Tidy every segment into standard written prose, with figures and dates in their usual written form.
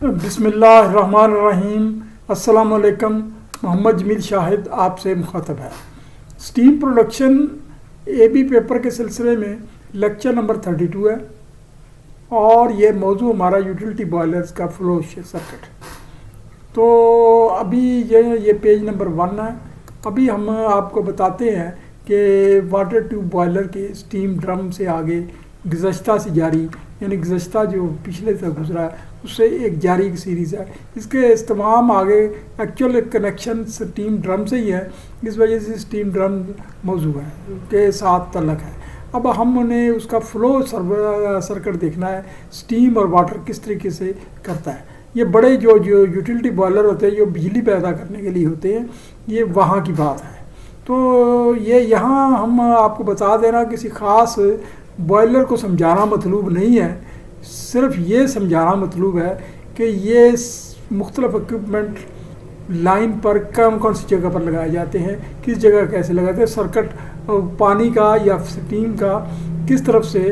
बिस्मिल्लाहिर्रहमानिर्रहीम। अस्सलाम वालेकुम। मोहम्मद जमील शाहिद आपसे मुखातब है। स्टीम प्रोडक्शन AB पेपर के सिलसिले में लेक्चर नंबर 32 है और ये मौजू हमारा यूटिलिटी बॉयलर्स का फ्लो सर्किट। तो अभी ये पेज नंबर 1 है। अभी हम आपको बताते हैं कि वाटर ट्यूब बॉयलर के स्टीम ड्रम से आगे गुज़श्ता से जारी, यानी गुज़श्ता जो पिछले से गुजरा है उससे एक जारी की सीरीज़ है। इसके तमाम आगे एक्चुअल कनेक्शन स्टीम ड्रम से ही है, इस वजह से स्टीम ड्रम मौजू है के साथ तल्लक है। अब हमने उसका फ्लो सर्किट देखना है, स्टीम और वाटर किस तरीके से करता है। ये बड़े जो यूटिलिटी बॉयलर होते हैं जो बिजली पैदा करने के लिए होते हैं, ये वहाँ की बात है। तो ये यहाँ हम आपको बता देना किसी ख़ास बॉयलर को समझाना मतलूब नहीं है, सिर्फ ये समझाना मतलूब है कि ये मुख्तलिफ इक्विपमेंट लाइन पर कौन सी जगह पर लगाए जाते हैं, किस जगह कैसे लगाते हैं, सर्किट पानी का या स्टीम का किस तरफ से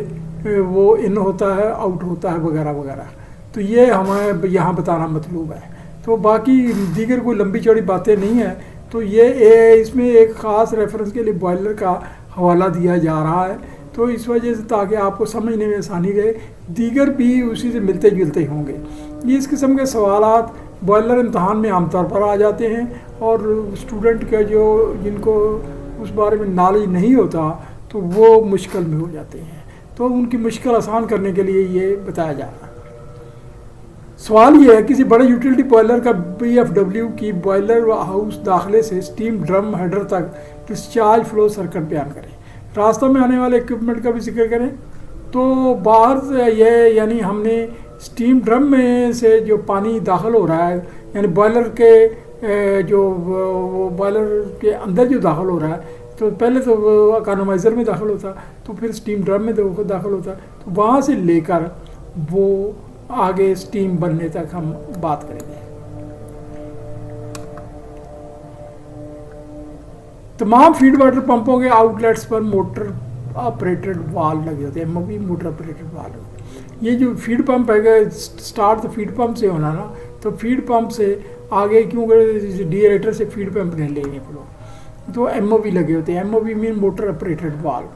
वो इन होता है आउट होता है वगैरह वगैरह। तो ये हमें यहाँ बताना मतलूब है। तो बाकी दीगर कोई लंबी चौड़ी बातें नहीं है। तो ये इसमें एक ख़ास रेफरेंस के लिए बॉयलर का हवाला दिया जा रहा है, तो इस वजह से ताकि आपको समझने में आसानी रहे। दीगर भी उसी से मिलते जुलते होंगे। ये इस किस्म के सवालात बॉयलर इम्तहान में आमतौर पर आ जाते हैं और स्टूडेंट का जिनको उस बारे में नॉलेज नहीं होता तो वो मुश्किल में हो जाते हैं। तो उनकी मुश्किल आसान करने के लिए ये बताया जा रहा है। सवाल ये है, किसी बड़े यूटिलिटी बॉयलर का BFW की बॉयलर हाउस दाखिले से स्टीम ड्रम हेडर तक डिस्चार्ज फ्लो सर्किट बयान करें। रास्ते में आने वाले इक्विपमेंट का भी जिक्र करें। तो बाहर से ये यानी हमने स्टीम ड्रम में से जो पानी दाखिल हो रहा है, यानी बॉयलर के जो बॉयलर के अंदर जो दाखिल हो रहा है, तो पहले तो वो इकोनोमाइज़र में दाखिल होता, तो फिर स्टीम ड्रम में दाखिल होता, तो वहाँ से लेकर वो आगे स्टीम बनने तक हम बात करेंगे। तमाम फीड वाटर पंपों के आउटलेट्स पर मोटर ऑपरेटेड वाल्व लगे होते हैं, MOV मोटर ऑपरेटेड वाल्व। ये जो फीड पंप है, स्टार्ट तो फीड पंप से होना ना, तो फीड पंप से आगे क्योंकि डीएरेटर से फीड पंप नहीं लेंगे फ्लो, तो MOV लगे होते हैं। MOV mean motor operated valve.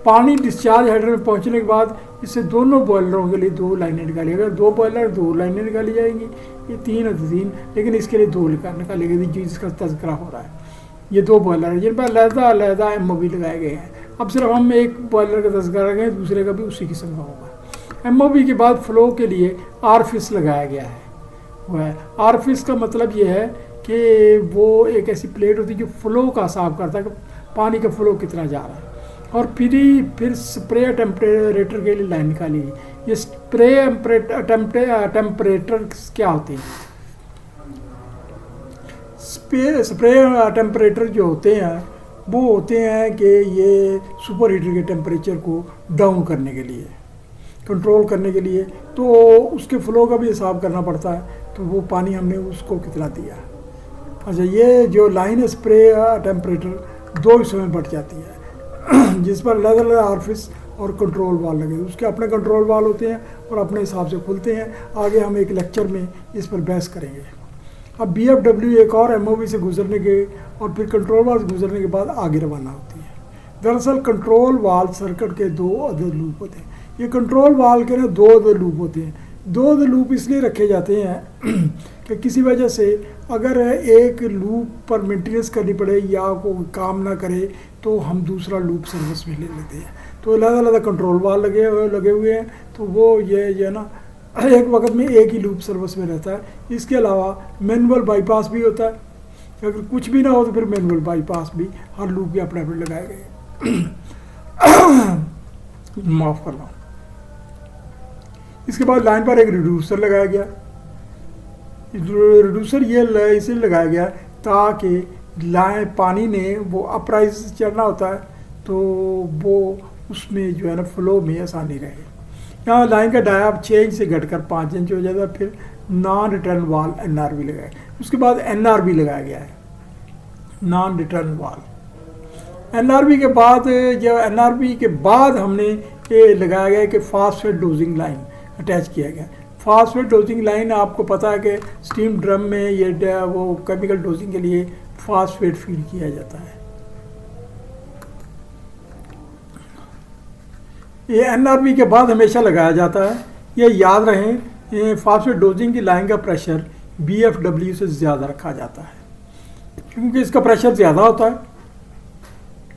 पानी डिस्चार्ज हेडर में पहुंचने के बाद इससे दोनों बॉयलरों के लिए 2 लाइनें निकाली। अगर 2 बॉयलर 2 लाइनें निकाली जाएंगी, ये 3 है तो 3, लेकिन इसके लिए 2 निकाली गई जिसका तज़किरा हो रहा है। ये 2 बॉयलर हैं जिन पर अलग-अलग MOV लगाए गए हैं। अब सिर्फ हम एक बॉयलर का तज़किरा करेंगे, दूसरे का भी उसी किस्म का होगा। MOV के बाद फ्लो के लिए आरफिस लगाया गया है। वह है आरफिस का मतलब ये है कि वो एक ऐसी प्लेट होती है जो फ्लो का हिसाब करता है कि पानी का फ्लो कितना जा रहा है। और फिर स्प्रे टेम्परेटर के लिए लाइन निकाली। ये स्प्रे टेम्परेटर क्या होते हैं? स्प्रे टेम्परेटर जो होते हैं वो होते हैं कि ये सुपर हीटर के टेम्परेचर को डाउन करने के लिए, कंट्रोल करने के लिए, तो उसके फ्लो का भी हिसाब करना पड़ता है। तो वो पानी हमने उसको कितना दिया। अच्छा, ये जो लाइन है स्प्रे टेम्परेटर 2 हिस्सों में बढ़ जाती है जिस पर अलग अलग आरफिस और कंट्रोल वाल लगे। उसके अपने कंट्रोल वाल होते हैं और अपने हिसाब से खुलते हैं। आगे हम एक लेक्चर में इस पर बहस करेंगे। अब BFW एक और MOV से गुजरने के और फिर कंट्रोल वाल से गुजरने के बाद आगे रवाना होती है। दरअसल कंट्रोल वाल सर्किट के 2 अदद लूप होते हैं। ये कंट्रोल वाल के ना 2 अदद लूप होते हैं। 2 अदद लूप इसलिए रखे जाते हैं कि किसी वजह से अगर एक लूप पर मेंटेनेंस करनी पड़े या कोई काम ना करे तो हम दूसरा लूप सर्विस में ले लेते हैं। तो अलग अलग कंट्रोल वाल लगे हुए हैं, तो वो ये ना एक वक्त में एक ही लूप सर्विस में रहता है। इसके अलावा मैनुअल बाईपास भी होता है। अगर कुछ भी ना हो तो फिर मैनुअल बाईपास भी हर लूप के अपने अपने लगाए गए माफ़ करना। इसके बाद लाइन पर एक रिड्यूसर लगाया गया। रिड्यूसर ये इसलिए लगाया गया ताकि लाइन पानी ने वो अपराइज चलना होता है, तो वो उसमें जो है ना फ्लो में आसानी रहे। यहाँ लाइन का डायाब 6 इंच से घटकर 5 इंच हो जाता है। फिर नॉन रिटर्न वाल NRV लगाया। उसके बाद NRV लगाया गया है, नॉन रिटर्न वाल। NRV के बाद हमने ये लगाया गया कि फास्फेट डोजिंग लाइन अटैच किया गया। फास्फेट डोजिंग लाइन आपको पता है कि स्टीम ड्रम में ये वो केमिकल डोजिंग के लिए फास्फेट फीड किया जाता है। ये एनआरबी के बाद हमेशा लगाया जाता है। ये याद रहें, ये फास्फेट डोजिंग की लाइन का प्रेशर BFW से ज़्यादा रखा जाता है क्योंकि इसका प्रेशर ज़्यादा होता है।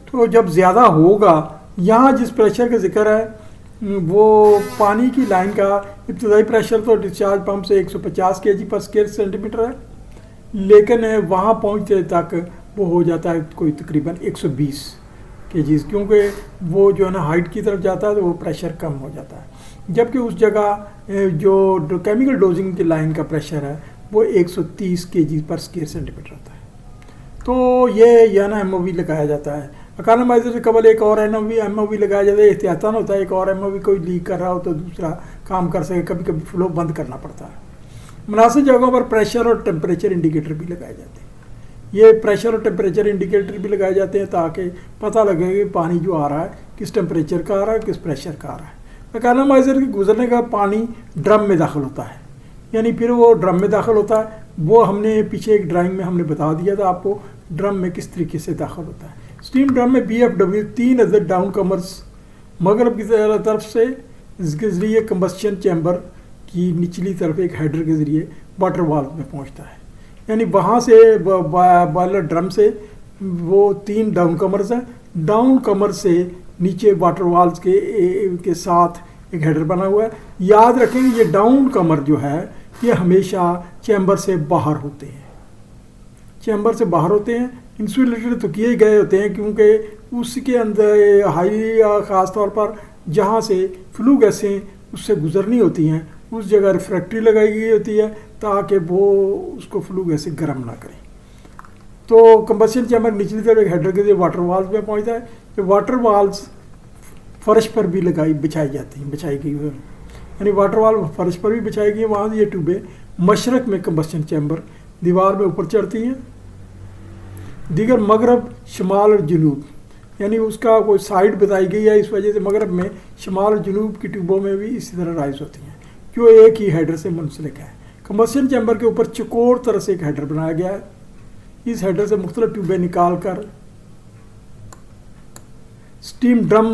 तो जब ज़्यादा होगा, यहाँ जिस प्रेशर का जिक्र है वो पानी की लाइन का इब्तदाई प्रेशर तो डिस्चार्ज पंप से 150 kg पर स्क्वायर सेंटीमीटर है, लेकिन वहाँ पहुँचते तक वो हो जाता है कोई तकरीबन 120 kg, क्योंकि वो जो है ना हाइट की तरफ जाता है तो वो प्रेशर कम हो जाता है। जबकि उस जगह जो केमिकल डोजिंग की लाइन का प्रेशर है वो 130 kg पर स्क्वायर सेंटीमीटर होता है। तो ये ना MOV लगाया जाता है। इकोनोमाइजर से कबल एक और MOV लगाया जाता है। एहतियातन होता है, एक और MOV कोई लीक कर रहा हो तो दूसरा काम कर सके, कभी कभी फ्लो बंद करना पड़ता है। मुनासिब जगहों पर प्रेशर और टेम्परेचर इंडिकेटर भी लगाए जाते हैं। ये प्रेशर और टेम्परेचर इंडिकेटर भी लगाए जाते हैं ताकि पता लगे कि पानी जो आ रहा है किस टेम्परेचर का आ रहा है, किस प्रेशर का आ रहा है। इकोनोमाइजर के गुजरने का पानी ड्रम में दाखिल होता है, यानी फिर वो ड्रम में दाखिल होता है। वो हमने पीछे एक ड्राइंग में हमने बता दिया था आपको ड्रम में किस तरीके से दाखिल होता है। स्टीम ड्रम में BFW 3 अदर डाउन कमर्स मगरब की तरफ से इसके ज़रिए कंबस्शन चैम्बर की निचली तरफ एक हेडर के ज़रिए वाटर वाल्व में पहुंचता है। यानी वहाँ से बॉयलर ड्रम से वो 3 डाउन कमर्स हैं। डाउन कमर से नीचे वाटर वाल्व के साथ एक हेडर बना हुआ है। याद रखें ये डाउन कमर जो है ये हमेशा चैम्बर से बाहर होते हैं, चैम्बर से बाहर होते हैं। इंसुलेटेड तो किए गए होते हैं क्योंकि उसके अंदर हाई ख़ास तौर पर जहाँ से फ्लू गैसें उससे गुजरनी होती हैं उस जगह रिफ्रैक्ट्री लगाई गई होती है ताकि वो उसको फ्लू गैसें गर्म ना करें। तो कंबस्शन चैम्बर निचली तरफ एक हेडर के लिए वाटर वाल्व में पहुँचता है। ये वाटर वाल्व्स फर्श पर भी बिछाई गई है, यानी वाटर वाल्व फर्श पर भी बिछाई गई है। वहाँ ये ट्यूबें मशरक में कंबस्शन चैम्बर दीवार में ऊपर चढ़ती हैं। दीगर मगरब, शमाल और जनूब, यानी उसका कोई साइड बताई गई है। इस वजह से मगरब में शमाल और जनूब की ट्यूबों में भी इसी तरह राइज होती हैं जो एक ही हेडर से मुंसलिक है। कंबस्शन चैम्बर के ऊपर चकोर तरह से एक हेडर बनाया गया है। इस हेडर से मुख्तलिफ ट्यूबें निकाल कर स्टीम ड्रम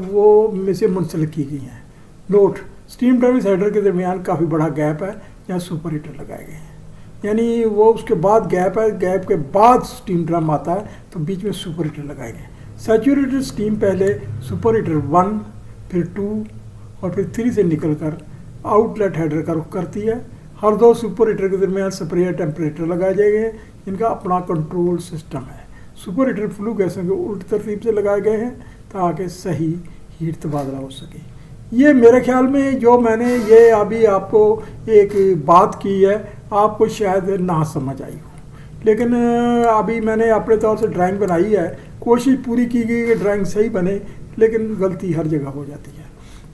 वो में से मुंसलिक की गई हैं। नोट, स्टीम ड्रम इस हेडर के दरमियान काफ़ी बड़ा गैप है जहाँ सुपर हीटर लगाए गए हैं, यानी वो उसके बाद गैप है, गैप के बाद स्टीम ड्रम आता है तो बीच में सुपर हीटर लगाए गए। सैचुरेटेड स्टीम पहले सुपर हीटर 1 फिर 2 और फिर 3 से निकलकर आउटलेट हेडर का रुख करती है। हर 2 सुपर हीटर के दरमियान स्प्रे टेम्परेचर लगाए गए हैं जिनका अपना कंट्रोल सिस्टम है। सुपर हीटर फ्लू गैसों के उल्ट तरतीब से लगाए गए हैं ताकि सही हीट तबादला हो सके। ये मेरे ख्याल में जो मैंने ये अभी आपको एक बात की है आपको शायद ना समझ आई हो, लेकिन अभी मैंने अपने तौर से ड्राइंग बनाई है। कोशिश पूरी की गई कि ड्राइंग सही बने, लेकिन गलती हर जगह हो जाती है।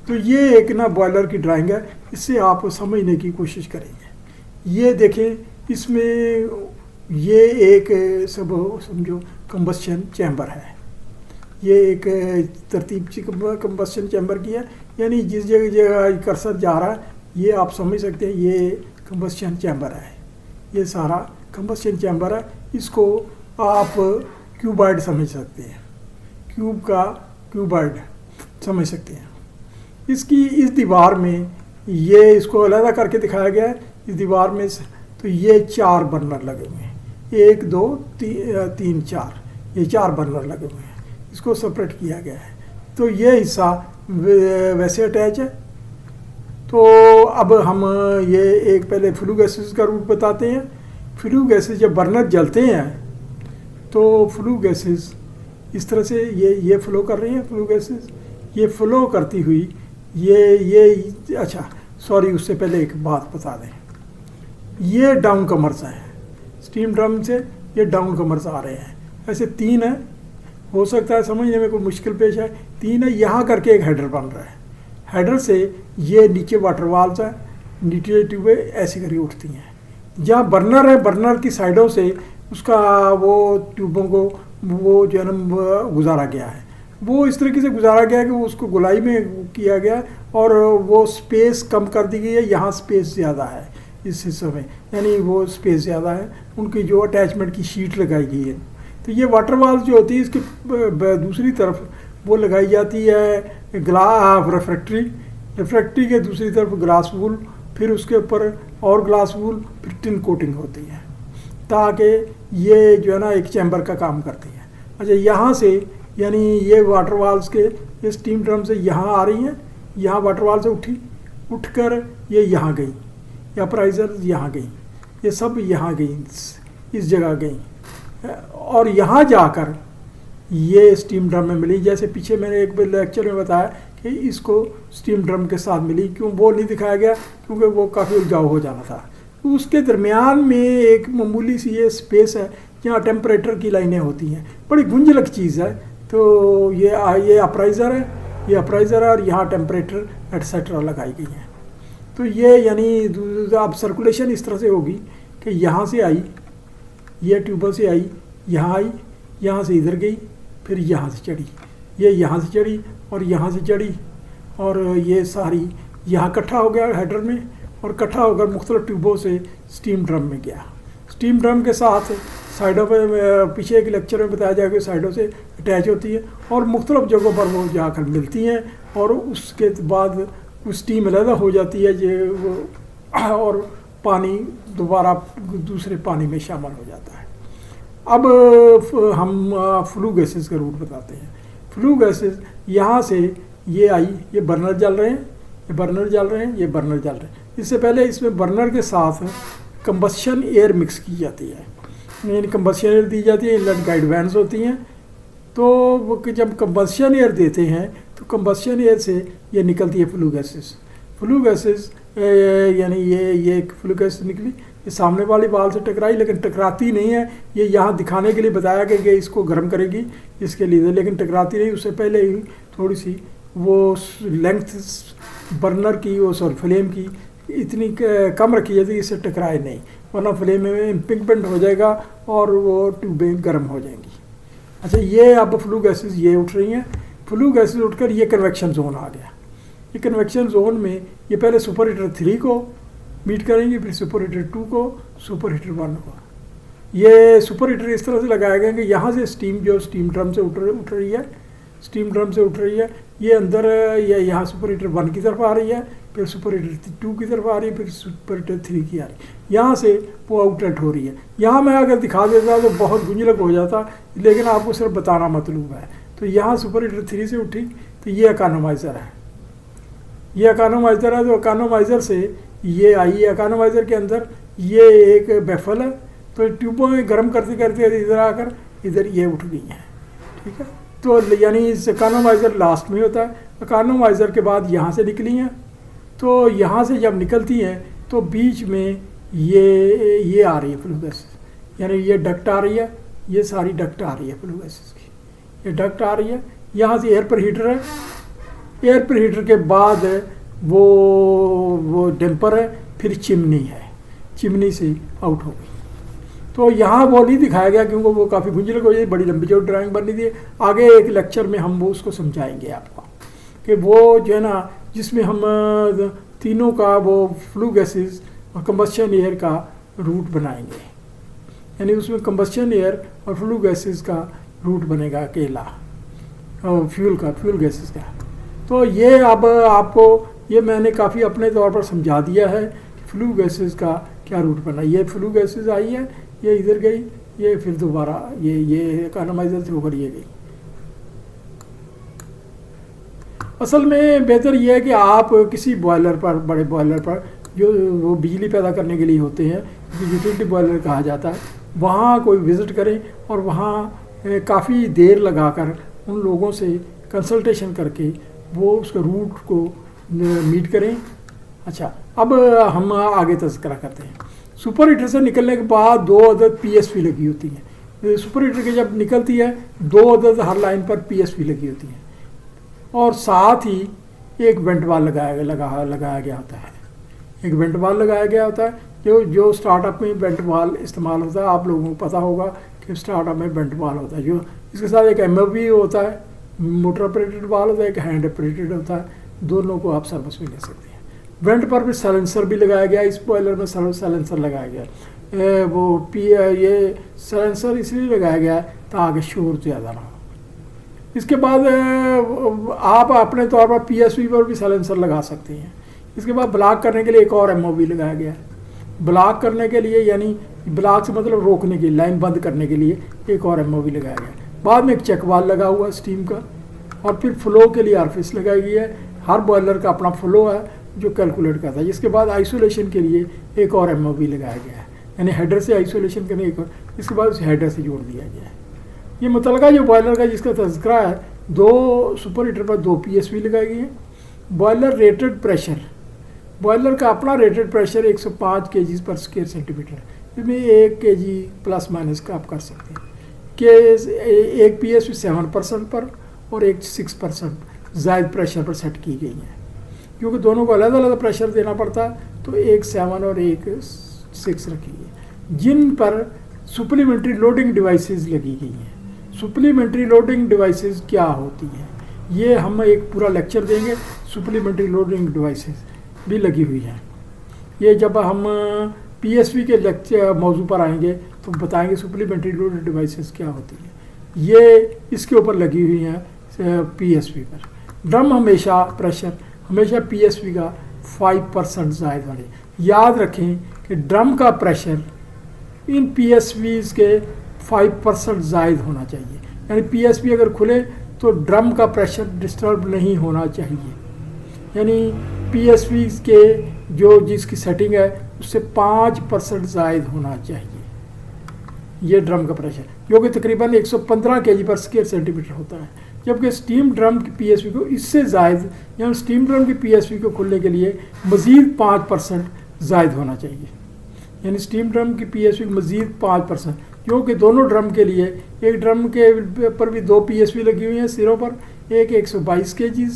तो ये एक ना बॉयलर की ड्राइंग है, इससे आप समझने की कोशिश करेंगे। ये देखें, इसमें ये एक सब समझो कंबस्शन चैम्बर है। ये एक तरतीब से कंबस्शन चैम्बर की है, यानी जिस जगह कर्सर जा रहा है ये आप समझ सकते हैं ये कंबस्शन चैम्बर है। ये सारा कंबस्शन चैम्बर है। इसको आप क्यूबॉइड समझ सकते हैं, क्यूब का क्यूबॉइड समझ सकते हैं। इसकी इस दीवार में ये इसको अलग करके दिखाया गया है। इस दीवार में तो ये 4 बर्नर लगे हुए हैं, 1 2 3 4, ये 4 बर्नर लगे हुए हैं। इसको सेपरेट किया गया है। तो ये हिस्सा वैसे अटैच है। तो अब हम ये एक पहले फ्लू गैसेस का रूट बताते हैं। फ्लू गैसेस जब बर्नर जलते हैं तो फ्लू गैसेस इस तरह से ये फ्लो कर रही हैं। फ्लू गैसेस ये फ्लो करती हुई ये अच्छा सॉरी, उससे पहले एक बात बता दें। ये डाउन कमर्स हैं, स्टीम ड्रम से ये डाउन कमर्स आ रहे हैं। ऐसे 3 है, हो सकता है समझने में कोई मुश्किल पेश आए। 3 है, यहाँ करके एक हेडर बन रहा है। हेडर से ये नीचे वाटर वाल्व है, नीचे ट्यूबें ऐसी करके उठती हैं। जहाँ बर्नर है, बर्नर की साइडों से उसका वो ट्यूबों को वो जो है ना गुजारा गया है। वो इस तरीके से गुजारा गया कि वो उसको गोलाई में किया गया और वो स्पेस कम कर दी गई है, यहाँ स्पेस ज़्यादा है इस हिस्से में, यानी वो स्पेस ज़्यादा है, उनकी जो अटैचमेंट की शीट लगाई गई है। तो ये वाटर वॉल जो होती है इसकी दूसरी तरफ वो लगाई जाती है ग्लास रिफ्रैक्ट्री के दूसरी तरफ ग्लास वूल, फिर उसके ऊपर और ग्लास वूल, फिर टिन कोटिंग होती है ताकि ये जो है ना एक चैम्बर का काम करती है। अच्छा, यहाँ से यानी ये वाटर वॉल्स के ये स्टीम ड्रम से यहाँ आ रही हैं, यहाँ वाटर वॉल से उठकर ये यहाँ गई, या प्राइजर यहाँ गई, ये सब यहाँ गई, इस जगह गई और यहाँ जाकर ये स्टीम ड्रम में मिली। जैसे पीछे मैंने एक लेक्चर में बताया कि इसको स्टीम ड्रम के साथ मिली, क्यों वो नहीं दिखाया गया क्योंकि वो काफ़ी उलझाव हो जाना था। तो उसके दरमियान में एक मामूली सी ये स्पेस है जहाँ टेम्परेचर की लाइनें होती हैं, बड़ी गुंजलक चीज़ है। तो ये अप्राइज़र है, ये अप्राइज़र है और यहाँ टेम्परेचर एटसेट्रा लगाई गई है। तो ये यानी अब सर्कुलेशन इस तरह से होगी कि यहाँ से आई, ये ट्यूबर से आई, यहाँ से इधर गई, फिर यहाँ से चढ़ी, ये यहाँ से चढ़ी और यहाँ से चढ़ी और ये सारी यहाँ इकट्ठा हो गया हेडर में और इकट्ठा होकर मुख्तलिफ ट्यूबों से स्टीम ड्रम में गया। स्टीम ड्रम के साथ साइडों पे पीछे एक लेक्चर में बताया जाएगा, साइडों से अटैच होती है और मुख्तलिफ जगहों पर वो जाकर मिलती हैं और उसके बाद स्टीम अलहदा हो जाती है ये और पानी दोबारा दूसरे पानी में शामिल हो जाता है। अब हम फ्लू गैसेस का रूट बताते हैं। फ्लू गैसेस यहाँ से ये आई, ये बर्नर जल रहे हैं, ये बर्नर जल रहे हैं, ये बर्नर जल रहे हैं। इससे पहले इसमें बर्नर के साथ कंबस्शन एयर मिक्स की जाती है, यानी कंबस्शन एयर दी जाती है, इनलेट गाइड वैन्स होती हैं। तो वो जब कंबस्शन एयर देते हैं तो कंबस्शन एयर से ये निकलती है फ्लू गैसेस यानी ये एक फ्लू गैस निकली, ये सामने वाली वाल से टकराई लेकिन टकराती नहीं है। ये यहाँ दिखाने के लिए बताया गया कि इसको गर्म करेगी इसके लिए, लेकिन टकराती नहीं। उससे पहले ही थोड़ी सी वो लेंथ बर्नर की वो फ्लेम की इतनी कम रखी जाती है इससे टकराए नहीं, वरना फ्लेम में इम्पिंगमेंट हो जाएगा और वो ट्यूबें गर्म हो जाएंगी। अच्छा, ये अब फ्लू गैसेस ये उठ रही हैं। फ्लू गैसेस उठकर ये कन्वेक्शन जोन आ गया। ये कन्वेक्शन जोन में ये पहले सुपर हीटर 3 को मीट करेंगे, फिर सुपर हीटर 2 को, सुपर हीटर 1 को। ये सुपर हीटर इस तरह से लगाए गए कि यहाँ से स्टीम जो स्टीम ड्रम से उठ रही है, स्टीम ड्रम से उठ रही है, ये अंदर ये यहाँ सुपर हीटर 1 की तरफ आ रही है, फिर सुपर हीटर 2 की तरफ आ रही है, फिर सुपर हीटर 3 की आ रही है। यहाँ से वो आउटलेट हो रही है। यहाँ मैं अगर दिखा देता तो बहुत गुंजलक हो जाता, लेकिन आपको सिर्फ बताना मतलूब है। तो यहाँ सुपर हीटर 3 से उठी तो ये इकोनोमाइज़र है, ये इकोनोमाइज़र है। तो इकोनोमाइज़र से ये आई, इकोनोमाइज़र के अंदर ये एक बैफल है। तो ट्यूबों में गर्म करते करते इधर आकर इधर ये उठ गई हैं, ठीक है। तो यानी इस इकोनोमाइज़र लास्ट में होता है। इकोनोमाइज़र के बाद यहाँ से निकली हैं, तो यहाँ से जब निकलती हैं तो बीच में ये आ रही है फ्लू गैसेस, यानी ये डक्ट आ रही है, ये सारी डक्ट आ रही है फ्लू गैसेस की, ये डक्ट आ रही है। यहाँ से एयर पर हीटर है, एयर पर हीटर के बाद वो डैम्पर है, फिर चिमनी है, चिमनी से आउट हो गई। तो यहाँ वो नहीं दिखाया गया क्योंकि वो काफ़ी गुंजलक हो जाए, बड़ी लंबी जो ड्राइंग बननी थी। आगे एक लेक्चर में हम वो उसको समझाएंगे आपको कि वो जो है ना जिसमें हम तीनों का वो फ्लू गैसेस और कंबस्शन एयर का रूट बनाएंगे, यानी उसमें कंबस्शन एयर और फ्लू गैसेस का रूट बनेगा अकेला फ्यूल गैसेस का। तो ये अब आपको ये मैंने काफ़ी अपने तौर पर समझा दिया है कि फ्लू गैसेस का क्या रूट बना। ये फ्लू गैसेस आई है, ये इधर गई, ये फिर दोबारा ये इकोनोमाइज़र से होकर ये गई। असल में बेहतर यह है कि आप किसी बॉयलर पर, बड़े बॉयलर पर जो वो बिजली पैदा करने के लिए होते हैं, यूटिलिटी बॉयलर कहा जाता है, वहाँ कोई विज़िट करें और वहाँ काफ़ी देर लगाकर उन लोगों से कंसल्टेशन करके वो उसके रूट को मीट करें। अच्छा, अब हम आगे तज़किरा करते हैं। सुपर हीटर से निकलने के बाद 2 अदद PSP लगी होती हैं। सुपर हीटर के जब निकलती है 2 अदद हर लाइन पर PSP लगी होती हैं और साथ ही एक वेंट वाल लगाया गया होता है। एक वेंट वाल लगाया गया होता है जो स्टार्टअप में वेंट वाल इस्तेमाल होता है। आप लोगों को पता होगा कि स्टार्टअप में वेंट वाल होता है, जो इसके साथ एक MFV होता है, मोटर ऑपरेटेड वाल्व होता है, एक हैंड ऑपरेटेड होता है, दोनों को आप सर्विस में ले सकते हैं। वेंट पर भी साइलेंसर भी लगाया गया, इस बॉयलर में साइलेंसर लगाया गया। वो ये साइलेंसर इसलिए लगाया गया ताकि शोर ज़्यादा ना हो। इसके बाद आप अपने तौर पर PSV पर भी साइलेंसर लगा सकते हैं। इसके बाद ब्लॉक करने के लिए एक और MOV लगाया गया है। ब्लॉक करने के लिए, यानी ब्लॉक से मतलब रोकने के लिए, लाइन बंद करने के लिए एक और MOV लगाया गया। बाद में एक चेक वाल लगा हुआ स्टीम का, और फिर फ्लो के लिए आरफिस लगाई गई है। हर बॉयलर का अपना फ्लो है जो कैलकुलेट करता है। इसके बाद आइसोलेशन के लिए एक और MOV लगाया गया है, यानी हेडर से आइसोलेशन करने एक और, इसके बाद उस हेडर से जोड़ दिया गया है। ये मुतलका जो बॉयलर का जिसका तज़किरा है, 2 सुपर हीटर पर 2 PSV लगाई गई है। बॉयलर रेटेड प्रेशर, बॉयलर का अपना रेटेड प्रेशर 105 kg पर स्क्वायर सेंटीमीटर है। इसमें 1 kg प्लस माइनस का आप कर सकते हैं कि एक PSV 7% पर और एक 6% जायद प्रेशर पर सेट की गई है। क्योंकि दोनों को अलग अलग प्रेशर देना पड़ता है, तो एक 7 और एक 6 रखी है, जिन पर सुप्लीमेंट्री लोडिंग डिवाइसेस लगी गई हैं। सुप्लीमेंट्री लोडिंग डिवाइसेस क्या होती हैं, ये हम एक पूरा लेक्चर देंगे। सुप्लीमेंट्री लोडिंग डिवाइसेस भी लगी हुई हैं। ये जब हम PSV के लेक्चर मौजू पर आएंगे तो बताएंगे सुप्लीमेंट्री लोडिंग डिवाइसेस क्या होती हैं। ये इसके ऊपर लगी हुई हैं PSV पर। ड्रम हमेशा प्रेशर हमेशा PSV का 5% ज़ायद होने। याद रखें कि ड्रम का प्रेशर इन PSVs के 5% ज़ायद होना चाहिए, यानी PSV अगर खुले तो ड्रम का प्रेशर डिस्टर्ब नहीं होना चाहिए, यानी PSV के जो जिसकी सेटिंग है उससे 5% ज़ायद होना चाहिए ये ड्रम का प्रेशर, जो कि तकरीबन 115 kg पर स्क्वायर सेंटीमीटर होता है। जबकि स्टीम ड्रम की PSV को इससे ज़ायद, यानी स्टीम ड्रम की PSV को खुलने के लिए मज़ीद 5% ज़ायद होना चाहिए, यानी स्टीम ड्रम की PSV को मज़ीद 5%, क्योंकि दोनों ड्रम के लिए, एक ड्रम के पर भी 2 PSV लगी हुई हैं सिरों पर, एक 122 kg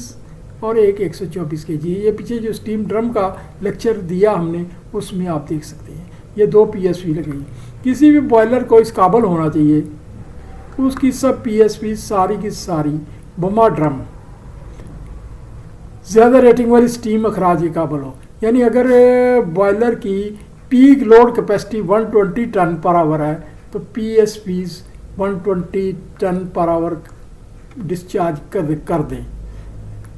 और एक 124 kg। ये पीछे जो स्टीम ड्रम का लेक्चर दिया हमने उसमें आप देख सकते हैं, ये 2 PSV लगी। किसी भी बॉयलर को इस काबल होना चाहिए उसकी सब PSV सारी की सारी बमा ड्रम ज़्यादा रेटिंग वाली स्टीम अखराज के काबल हो। यानी अगर बॉयलर की peak load capacity 120 ton per hour है तो PSVs 120 ton per hour discharge कर दें।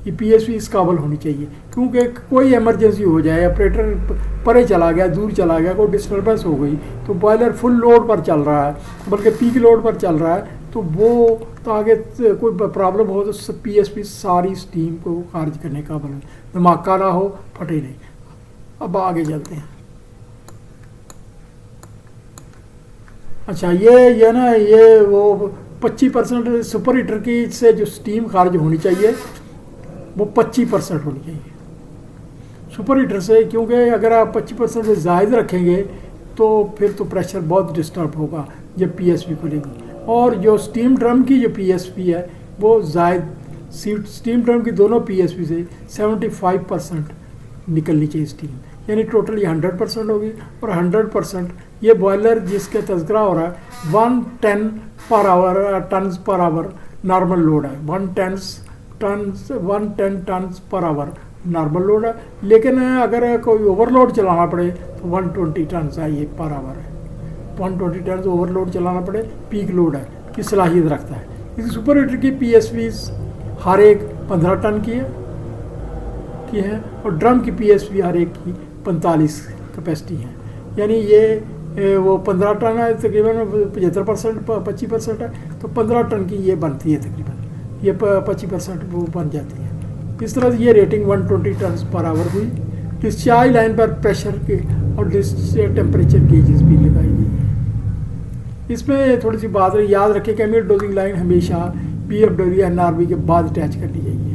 ये PSV इस काबल होनी चाहिए, क्योंकि कोई इमरजेंसी हो जाए, ऑपरेटर परे चला गया, दूर चला गया, कोई डिस्टर्बेंस हो गई तो बॉयलर फुल लोड पर चल रहा है, बल्कि पीक लोड पर चल रहा है, तो वो तो आगे कोई प्रॉब्लम हो तो PSV सारी स्टीम को खारिज करने का काबल है, धमाका ना हो, फटे नहीं। अब आगे चलते हैं। अच्छा, ये ना ये वो 25% सुपर हीटर की से जो स्टीम खारिज होनी चाहिए वो 25% होनी चाहिए सुपर हीटर से, क्योंकि अगर आप 25% से ज़ायद रखेंगे तो फिर तो प्रेशर बहुत डिस्टर्ब होगा जब PSV खुलेगी। और जो स्टीम ड्रम की जो PSV है वो ज़ायद, स्टीम ड्रम की दोनों PSV से 75% निकलनी चाहिए स्टीम, यानी टोटल ये 100% होगी। और 100% ये बॉयलर जिसका तज़किरा हो रहा है 110 turns per hour normal load है, 110 turns per hour normal load है। लेकिन अगर कोई ओवरलोड चलाना पड़े तो 120 टन्स है ये पर आवर है, 120 टन्स ओवरलोड चलाना पड़े, पीक लोड है की सलाहियत रखता है। इस सुपर हीटर की PSVs हर एक 15 टन की है और ड्रम की PSV हर एक की 45 कैपेसिटी है, यानी ये वो 15 टन है, तकरीबन 75% 25% है, तो 15 टन की ये बनती है, तकरीबन ये 25% वो बन जाती है। इस तरह से ये रेटिंग 120 टन पर आवर हुई। डिस्चार्ज लाइन पर प्रेशर के और टेम्परेचर गेजेस भी लगाई गई है। इसमें थोड़ी सी बात याद रखें, केमिकल डोजिंग लाइन हमेशा PFW NRV के बाद अटैच करनी चाहिए।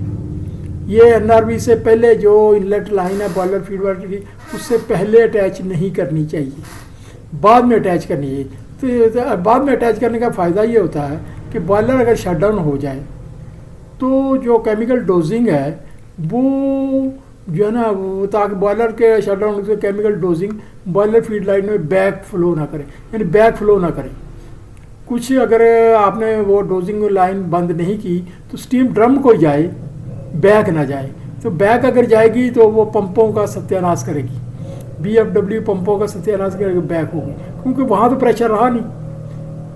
ये NRV से पहले जो इनलेट लाइन है बॉयलर फीड वाटर की, उससे पहले अटैच नहीं करनी चाहिए, बाद में अटैच करनी चाहिए। तो बाद में अटैच करने का फ़ायदा ये होता है कि बॉयलर अगर शट डाउन हो जाए तो जो केमिकल डोजिंग है वो जो है ना, वो ताकि बॉयलर के शट डाउन से chemical dosing boiler feed line में बैक फ्लो ना करे, यानी बैक फ्लो ना करे। कुछ अगर आपने वो डोजिंग लाइन बंद नहीं की तो स्टीम ड्रम को जाए, बैक ना जाए। तो बैक अगर जाएगी तो वो पंपों का सत्यानाश करेगी, BFW पंपों का सत्यानाश करेगी, बैक होगी, क्योंकि वहाँ तो प्रेशर रहा नहीं,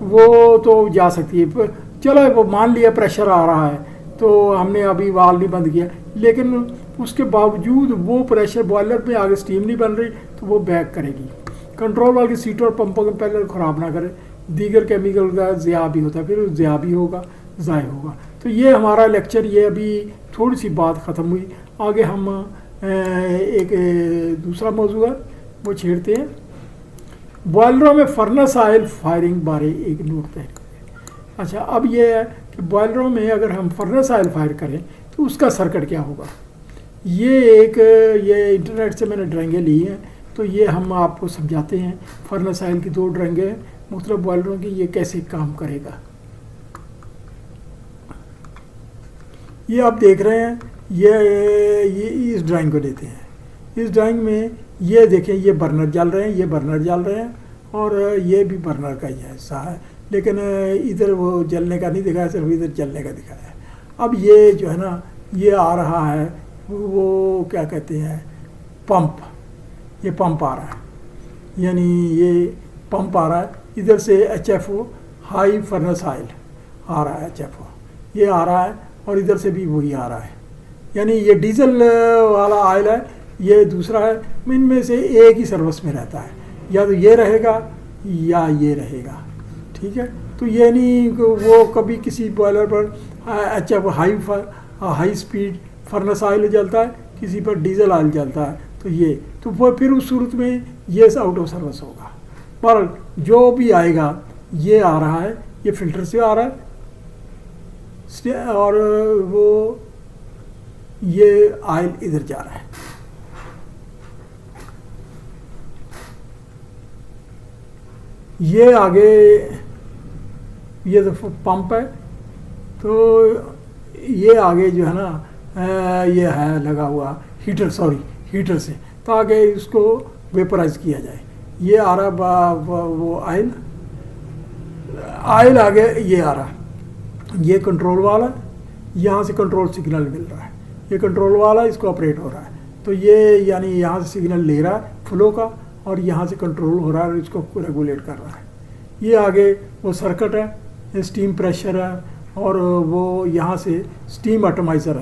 वो तो जा सकती है। चलो वो मान लिया प्रेशर आ रहा है तो हमने अभी वाल नहीं बंद किया, लेकिन उसके बावजूद वो प्रेशर बॉयलर पे आगे स्टीम नहीं बन रही तो वो बैक करेगी। कंट्रोल वाल की सीटों और पंपों के पहले ख़राब ना करे, दीगर केमिकल का ज़िया भी होता है, फिर ज़िया भी होगा, ज़ाय होगा। तो ये हमारा लेक्चर, ये अभी थोड़ी सी बात ख़त्म हुई। आगे हम एक दूसरा मौजू है वो छेड़ते हैं। बॉयलरों में फर्नेस ऑयल फायरिंग बारे एक नोट तैयार करें। अच्छा, अब ये है कि बॉयलरों में अगर हम फर्नेस ऑयल फायर करें तो उसका सर्किट क्या होगा। ये इंटरनेट से मैंने ड्राइंगें ली हैं, तो ये हम आपको समझाते हैं। फर्नेस ऑयल की 2 ड्राइंगें हैं मुख्तलिफ बॉयलरों की, ये कैसे काम करेगा। ये आप देख रहे हैं, ये इस ड्राइंग को लेते हैं। इस ड्राइंग में ये देखें, ये बर्नर जल रहे हैं, ये बर्नर जल रहे हैं, और ये भी बर्नर का ही हिस्सा है, लेकिन इधर वो जलने का नहीं दिखाया, सिर्फ इधर जलने का दिखाया है। अब ये जो है ना, ये आ रहा है वो क्या कहते हैं, पंप। ये पंप आ रहा है, यानी ये पंप आ रहा है, इधर से HFO हाई फर्नेस ऑयल आ रहा है, HFO ये आ रहा है, और इधर से भी वही आ रहा है, यानी ये डीजल वाला ऑयल है, ये दूसरा है। इनमें से एक ही सर्विस में रहता है, या तो ये रहेगा या ये रहेगा, ठीक है। तो ये नहीं वो कभी किसी बॉयलर पर HFO high speed furnace oil जलता है, किसी पर डीजल ऑयल जलता है, तो वो फिर उस सूरत में ये आउट ऑफ सर्विस होगा। पर जो भी आएगा, ये आ रहा है, ये फिल्टर से आ रहा है, और वो ये ऑयल इधर जा रहा है। ये आगे ये तो पंप है, तो ये आगे जो है ना, ये है लगा हुआ हीटर से, ताकि इसको वेपराइज किया जाए। ये आ रहा वो ऑयल आगे ये आ रहा, ये कंट्रोल वाला, यहाँ से कंट्रोल सिग्नल मिल रहा है, ये कंट्रोल वाला इसको ऑपरेट हो रहा है। तो ये यानी यहाँ से सिग्नल ले रहा है फ्लो का, और यहाँ से कंट्रोल हो रहा है और इसको रेगुलेट कर रहा है। ये आगे वो सर्किट है, स्टीम प्रेशर है, और वो यहाँ से स्टीम एटमाइज़र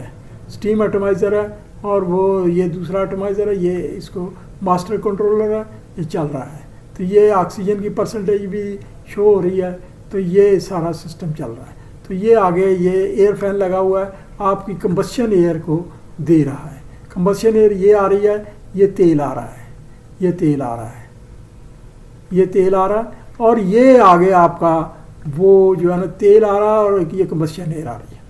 है, और वो ये दूसरा एटमाइज़र है, ये इसको मास्टर कंट्रोलर है, ये चल रहा है। तो ये ऑक्सीजन की परसेंटेज भी शो हो रही है, तो ये सारा सिस्टम चल रहा है। तो ये आगे ये एयर फैन लगा हुआ है, आपकी कंबस्शन एयर को दे रहा है। कंबस्शन एयर ये आ रही है, ये तेल आ रहा है, ये तेल आ रहा है, और ये आगे आपका वो जो है ना तेल आ रहा है, और ये कंबस्शन एयर आ रही है।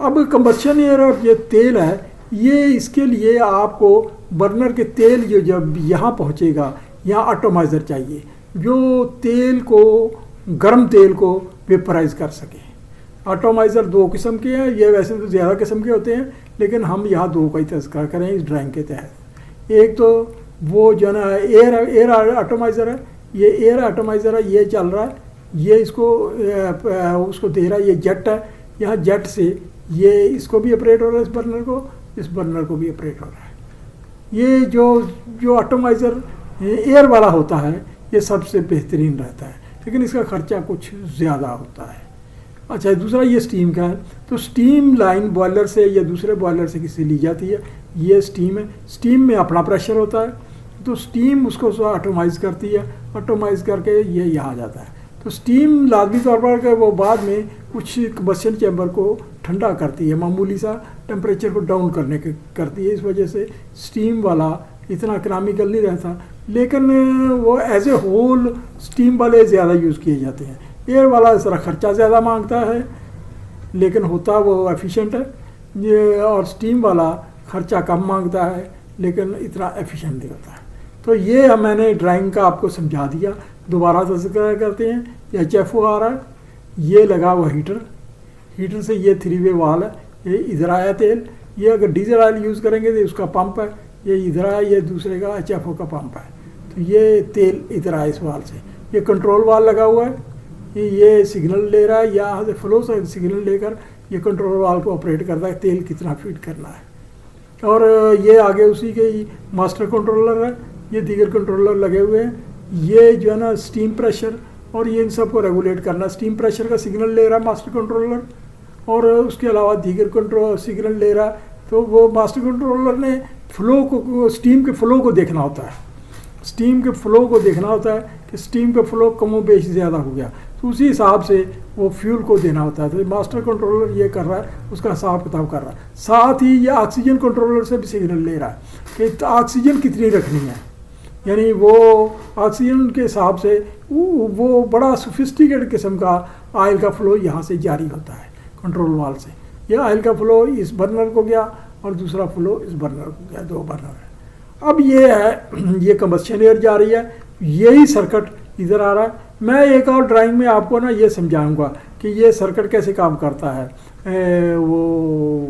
अब कंबस्शन एयर और ये तेल है, ये इसके लिए आपको बर्नर के तेल जो जब यहाँ पहुँचेगा, यहाँ एटमाइज़र चाहिए जो तेल को, गर्म तेल को वेपराइज कर सके। एटमाइज़र 2 किस्म के हैं, ये वैसे तो ज़्यादा किस्म के होते हैं, लेकिन हम यहाँ 2 का ही तज़किरा करें इस ड्राइंग के तहत। एक तो वो जो ना एयर एटमाइज़र है, ये एयर एटमाइज़र है, ये चल रहा है, ये इसको उसको दे रहा है, ये जेट है, यहाँ जेट से ये इसको भी ऑपरेट हो रहा है, इस बर्नर को भी ऑपरेट हो रहा है। ये जो एटमाइज़र एयर वाला होता है, ये सबसे बेहतरीन रहता है, लेकिन इसका खर्चा कुछ ज़्यादा होता है। अच्छा, दूसरा ये स्टीम का है, तो स्टीम लाइन बॉयलर से या दूसरे बॉयलर से किसी ली जाती है। ये स्टीम है, स्टीम में अपना प्रेशर होता है, तो स्टीम उसको एटमाइज़ करती है, एटमाइज़ करके ये यहाँ जाता है। तो स्टीम लाजमी तौर पर वो बाद में कुछ कंबस्शन चैम्बर को ठंडा करती है, मामूली सा टेम्परेचर को डाउन करती है। इस वजह से स्टीम वाला इतना इकनॉमिकल नहीं रहता, लेकिन वो एज ए होल स्टीम वाले ज़्यादा यूज़ किए जाते हैं। एयर वाला ज़रा खर्चा ज़्यादा मांगता है, लेकिन होता वो एफिशिएंट है। ये और स्टीम वाला खर्चा कम मांगता है, लेकिन इतना एफिशिएंट नहीं होता है। तो ये मैंने ड्राइंग का आपको समझा दिया। दोबारा तज़किरा करते हैं, ये HFO आ रहा है, ये लगा हुआ हीटर से ये 3 वे वाल है, ये इधर आया तेल। ये अगर डीजल ऑयल यूज़ करेंगे तो उसका पंप है, ये इधर आया, ये दूसरे का HFO का पंप है। तो ये तेल इधर आया इस वाल से। ये कंट्रोल वाल लगा हुआ है, ये सिग्नल ले रहा है, यहाँ से फ्लो से सिग्नल लेकर ये कंट्रोल वाल्व को ऑपरेट करता है, तेल कितना फीड करना है। और ये आगे उसी के ही मास्टर कंट्रोलर है, ये दीगर कंट्रोलर लगे हुए हैं। ये जो है ना स्टीम प्रेशर और ये इन सब को रेगुलेट करना, स्टीम प्रेशर का सिग्नल ले रहा है मास्टर कंट्रोलर, और उसके अलावा दीगर कंट्रोल सिग्नल ले रहा है। तो वो मास्टर कंट्रोलर ने फ्लो को, स्टीम के फ्लो को देखना होता है, स्टीम के फ्लो को देखना होता है कि स्टीम का फ्लो कमो बेश ज़्यादा हो गया, तो उसी हिसाब से वो फ्यूल को देना होता है। तो मास्टर कंट्रोलर ये कर रहा है, उसका हिसाब किताब कर रहा है। साथ ही ये ऑक्सीजन कंट्रोलर से भी सिग्नल ले रहा है कि ऑक्सीजन कितनी रखनी है, यानी वो ऑक्सीजन के हिसाब से वो बड़ा सोफिस्टिकेटेड किस्म का ऑयल का फ्लो यहाँ से जारी होता है कंट्रोल वाल्व से। ये ऑयल का फ्लो इस बर्नर को गया और दूसरा फ्लो इस बर्नर को गया, दो बर्नर है। अब ये है, ये कंबस्शन एयर जा रही है, यही सर्किट इधर आ रहा है। मैं एक और ड्राइंग में आपको ना ये समझाऊंगा कि ये सर्किट कैसे काम करता है, वो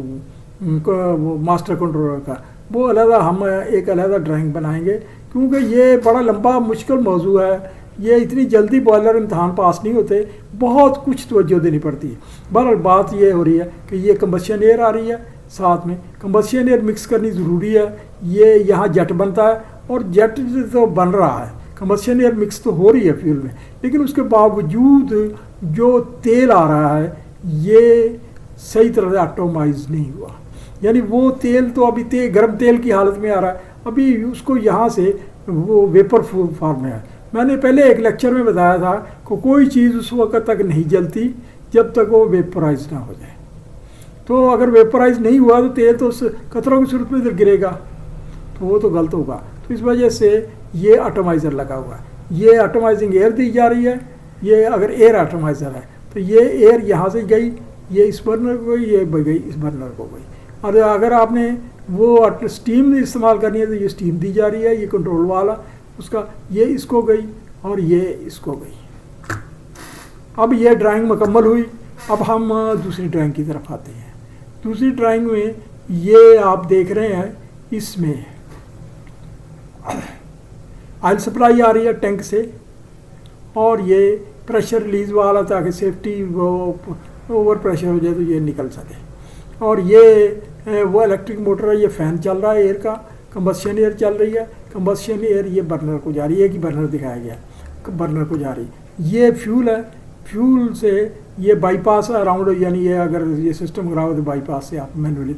मास्टर कंट्रोलर का, वो अलग हम एक अलग ड्राइंग बनाएंगे, क्योंकि ये बड़ा लंबा मुश्किल मौजू है। ये इतनी जल्दी बॉयलर इम्तहान पास नहीं होते, बहुत कुछ तवज्जो देनी पड़ती है। बहरहाल बात ये हो रही है कि ये कंबस्शन एयर आ रही है, साथ में कंबस्शन एयर मिक्स करनी ज़रूरी है। ये यहाँ जेट बनता है और जेट तो बन रहा है, कंबस्शन एयर मिक्स तो हो रही है फ्यूल में, लेकिन उसके बावजूद जो तेल आ रहा है ये सही तरह से एटोमाइज नहीं हुआ, यानी वो तेल तो अभी गर्म तेल की हालत में आ रहा है, अभी उसको यहाँ से वो वेपर फॉर्म में है। मैंने पहले एक लेक्चर में बताया था कि कोई चीज़ उस वक्त तक नहीं जलती जब तक वो वेपराइज ना हो जाए। तो अगर वेपराइज नहीं हुआ तो तेल तो उस कतरों की सूरत में इधर गिरेगा, तो वो तो गलत होगा। तो इस वजह से ये एटोमाइज़र लगा हुआ है, ये एटोमाइजिंग एयर दी जा रही है। ये अगर एयर एटोमाइज़र है तो ये एयर यहाँ से गई, ये इस बर्नर को गई, ये गई इस बर्नर को गई। और अगर आपने वो स्टीम इस्तेमाल करनी है तो ये स्टीम दी जा रही है, ये कंट्रोल वाला उसका, ये इसको गई और ये इसको गई। अब ये ड्राइंग मुकम्मल हुई। अब हम दूसरी ड्राइंग की तरफ आते हैं। दूसरी ड्राइंग में ये आप देख रहे हैं, इसमें ऑयल सप्लाई आ रही है टैंक से, और ये प्रेशर रिलीज वाला ताकि सेफ्टी वो ओवर प्रेशर हो जाए तो ये निकल सके। और ये वो इलेक्ट्रिक मोटर है, ये फ़ैन चल रहा है एयर का, कंबस्शन एयर चल रही है। कंबस्शन एयर ये बर्नर को जा रही है, एक ही बर्नर दिखाया गया, बर्नर को जा रही है। ये फ्यूल है, फ्यूल से ये बाईपास अराउंड, यानी ये अगर ये सिस्टम खराब हो तो बाईपास से आप मैनुअली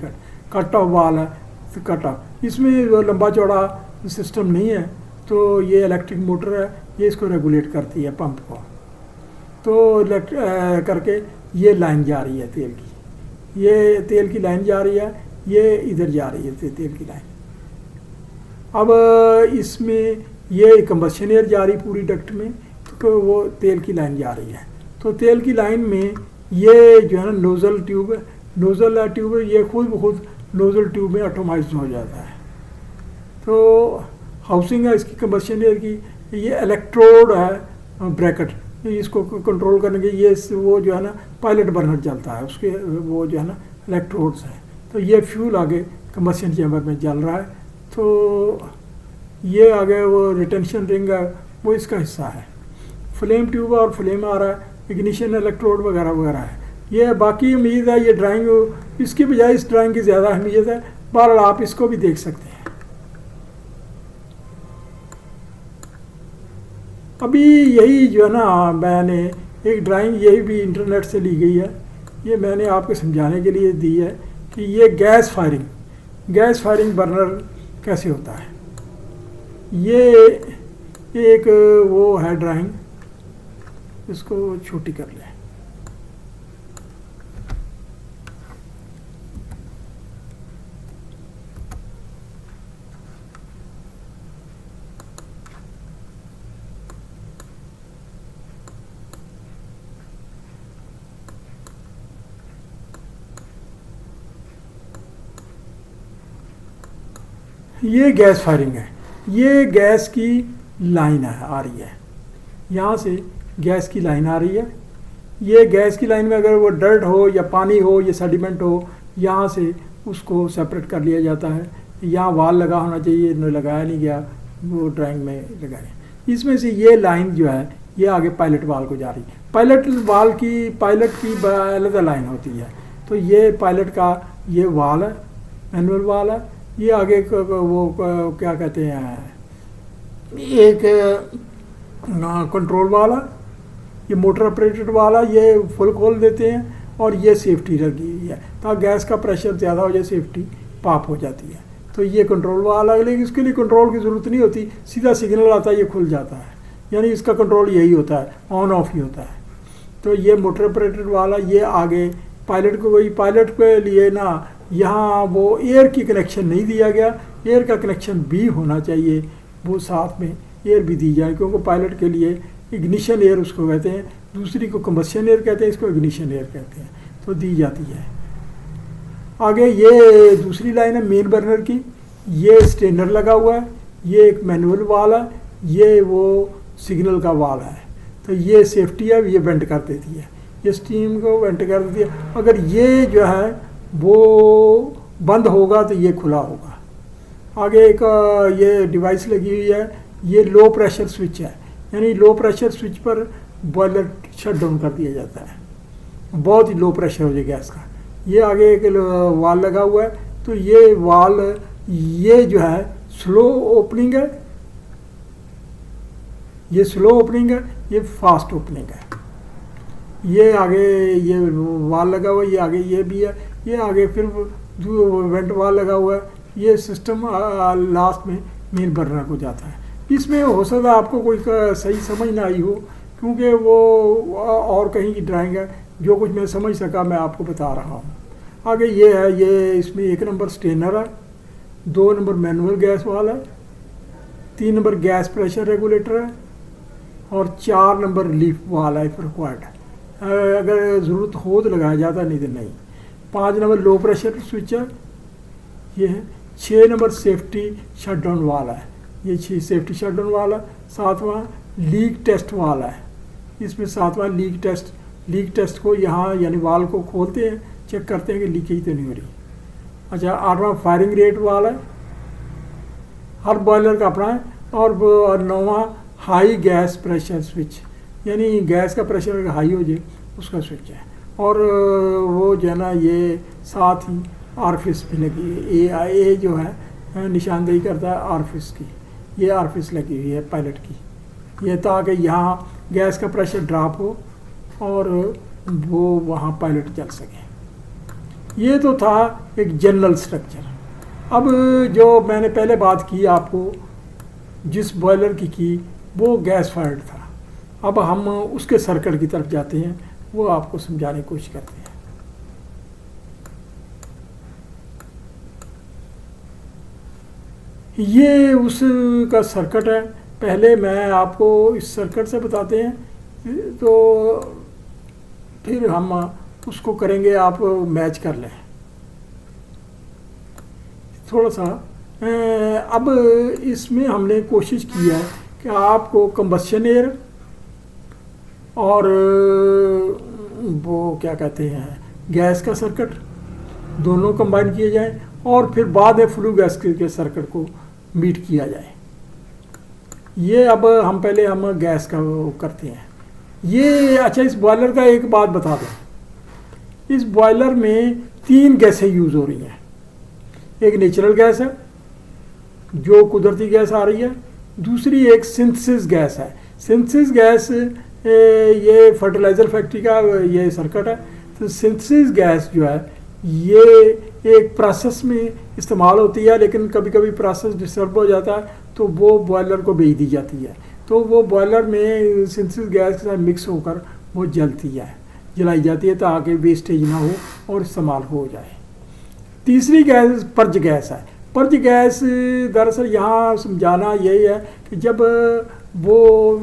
कट ऑफ वाल है तो कट ऑफ, इसमें वो लंबा चौड़ा सिस्टम नहीं है। तो ये इलेक्ट्रिक मोटर है, ये इसको रेगुलेट करती है पंप को। तो करके ये लाइन जा रही है तेल की, ये तेल की लाइन जा रही है, ये इधर जा रही है तेल की लाइन। अब इसमें ये कंबस्शन एयर जा रही पूरी डक्ट में, तो वो तेल की लाइन जा रही है। तो तेल की लाइन में ये जो है ना नोज़ल ट्यूब है, नोज़ल ट्यूब है, ये खुद ब खुद नोज़ल ट्यूब में एटोमाइज हो जाता है। तो हाउसिंग है इसकी कंबस्शन एयर की, ये इलेक्ट्रोड है ब्रैकेट, इसको कंट्रोल करने के ये वो जो है ना पायलट बर्नर चलता है, उसके वो जो है ना इलेक्ट्रोड्स हैं। तो ये फ्यूल आगे कंबस्शन चैम्बर में जल रहा है। तो ये आगे वो रिटेंशन रिंग है, वो इसका हिस्सा है। फ्लेम ट्यूब और फ्लेम आ रहा है, इग्निशन इलेक्ट्रोड वगैरह वगैरह है। ये बाकी उम्मीद है ये ड्राइंग इसकी बजाय इस ड्राइंग की ज़्यादा अहमियत है, बहरहाल आप इसको भी देख सकते हैं। अभी यही जो है ना मैंने एक ड्राइंग यही भी इंटरनेट से ली गई है, ये मैंने आपको समझाने के लिए दी है कि ये गैस फायरिंग बर्नर कैसे होता है। ये एक वो है ड्राइंग, इसको छोटी कर लें। ये गैस फायरिंग है, ये गैस की लाइन है आ रही है, यहाँ से गैस की लाइन आ रही है। ये गैस की लाइन में अगर वो डर्ट हो या पानी हो या सेडिमेंट हो, यहाँ से उसको सेपरेट कर लिया जाता है। यहाँ वाल लगा होना चाहिए, लगाया नहीं गया, वो ड्राइंग में लगाया। इसमें से ये लाइन जो है ये आगे पायलट वाल को जा रही। पायलट की अलग लाइन होती है। तो ये पायलट का ये वाल है, मैनुअल वाल है। ये आगे क्या कहते हैं, एक कंट्रोल वाला, ये मोटर ऑपरेटेड वाला, ये फुल खोल देते हैं। और ये सेफ्टी लगी हुई है ताकि गैस का प्रेशर ज़्यादा हो जाए, सेफ्टी पॉप हो जाती है। तो ये कंट्रोल वाला, लेकिन इसके लिए कंट्रोल की ज़रूरत नहीं होती, सीधा सिग्नल आता है, ये खुल जाता है। यानी इसका कंट्रोल यही होता है, ऑन ऑफ ही होता है। तो ये मोटर ऑपरेटेड वाला, ये आगे पायलट को, वही पायलट के लिए ना यहाँ वो एयर की कनेक्शन नहीं दिया गया, एयर का कनेक्शन भी होना चाहिए, वो साथ में एयर भी दी जाए, क्योंकि पायलट के लिए इग्निशन एयर उसको कहते हैं, दूसरी को कंबशन एयर कहते हैं, इसको इग्निशन एयर कहते हैं, तो दी जाती है। आगे ये दूसरी लाइन है मेन बर्नर की, ये स्टेनर लगा हुआ है, ये एक मैनुअल वाल है, ये वो सिग्नल का वाल है। तो ये सेफ्टी है, ये वेंट कर देती है, ये स्टीम को वेंट कर देती है। अगर ये जो है वो बंद होगा तो ये खुला होगा। आगे एक ये डिवाइस लगी हुई है, ये लो प्रेशर स्विच है, यानी लो प्रेशर स्विच पर बॉयलर शट डाउन कर दिया जाता है, बहुत ही लो प्रेशर हो जाए गैस का। ये आगे एक वाल लगा हुआ है, तो ये वाल ये जो है स्लो ओपनिंग है, ये स्लो ओपनिंग है, ये फास्ट ओपनिंग है। ये आगे ये वाल लगा हुआ है, ये आगे ये भी है, ये आगे फिर वेंट वाल लगा हुआ है। ये सिस्टम लास्ट में मेन बर्नर को जाता है। इसमें हो सकता है आपको कोई सही समझ ना आई हो, क्योंकि वो और कहीं की ड्राइंग है, जो कुछ मैं समझ सका मैं आपको बता रहा हूँ। आगे ये है, ये इसमें 1 नंबर स्टेनर है, 2 नंबर मैनुअल गैस वाल है, 3 नंबर गैस प्रेशर रेगुलेटर है, और 4 नंबर रिलीफ वाल है, रिक्वायर्ड है। अगर ज़रूरत हो तो लगाया जाता, नहीं तो नहीं। 5 नंबर लो प्रेशर स्विच है, ये है। 6 नंबर सेफ्टी शटडाउन वाल है, ये 6 सेफ्टी शटडाउन वाल है। 7वां लीक टेस्ट वाल है, इसमें 7वां लीक टेस्ट को यहाँ यानी वाल को खोलते हैं, चेक करते हैं कि लीकेज तो नहीं हो रही। अच्छा, 8वां फायरिंग रेट वाल है, हर बॉयलर का अपना है। और 9वां हाई गैस प्रेशर स्विच, यानी गैस का प्रेशर अगर हाई हो जाए उसका स्विच है। और वो जो है ना, ये साथ ही आरफिस भी लगी है, ए जो है निशानदेही करता है आरफिस की, ये आरफिस लगी हुई है पायलट की, ये ताकि यहाँ गैस का प्रेशर ड्रॉप हो और वो वहाँ पायलट चल सके। ये तो था एक जनरल स्ट्रक्चर। अब जो मैंने पहले बात की आपको जिस बॉयलर की वो गैस फायर्ड था। अब हम उसके सर्किट की तरफ जाते हैं, वो आपको समझाने की कोशिश करते हैं। ये उसका सर्किट है। पहले मैं आपको इस सर्किट से बताते हैं, तो फिर हम उसको करेंगे, आप मैच कर लें थोड़ा सा। अब इसमें हमने कोशिश की है कि आपको कंबशन एयर और वो क्या कहते हैं गैस का सर्किट दोनों कंबाइन किए जाएं, और फिर बाद में फ्लू गैस के सर्किट को मीट किया जाए। ये अब हम पहले गैस का करते हैं। ये अच्छा, इस बॉयलर का एक बात बता दें, इस बॉयलर में 3 गैसें यूज़ हो रही हैं। एक नेचुरल गैस है जो कुदरती गैस आ रही है, दूसरी एक सिंथेसिस गैस है। सिंथेसिस गैस ये फर्टिलाइज़र फैक्ट्री का ये सर्किट है। तो सिंथेसिस गैस जो है ये एक प्रोसेस में इस्तेमाल होती है, लेकिन कभी कभी प्रोसेस डिस्टर्ब हो जाता है तो वो बॉयलर को भेज दी जाती है। तो वो बॉयलर में सिंथेसिस गैस के साथ मिक्स होकर वो जलाई जाती है ताकि वेस्टेज ना हो और इस्तेमाल हो जाए। तीसरी गैस पर्ज गैस है। पर्ज गैस दरअसल यहाँ समझाना यही है कि जब वो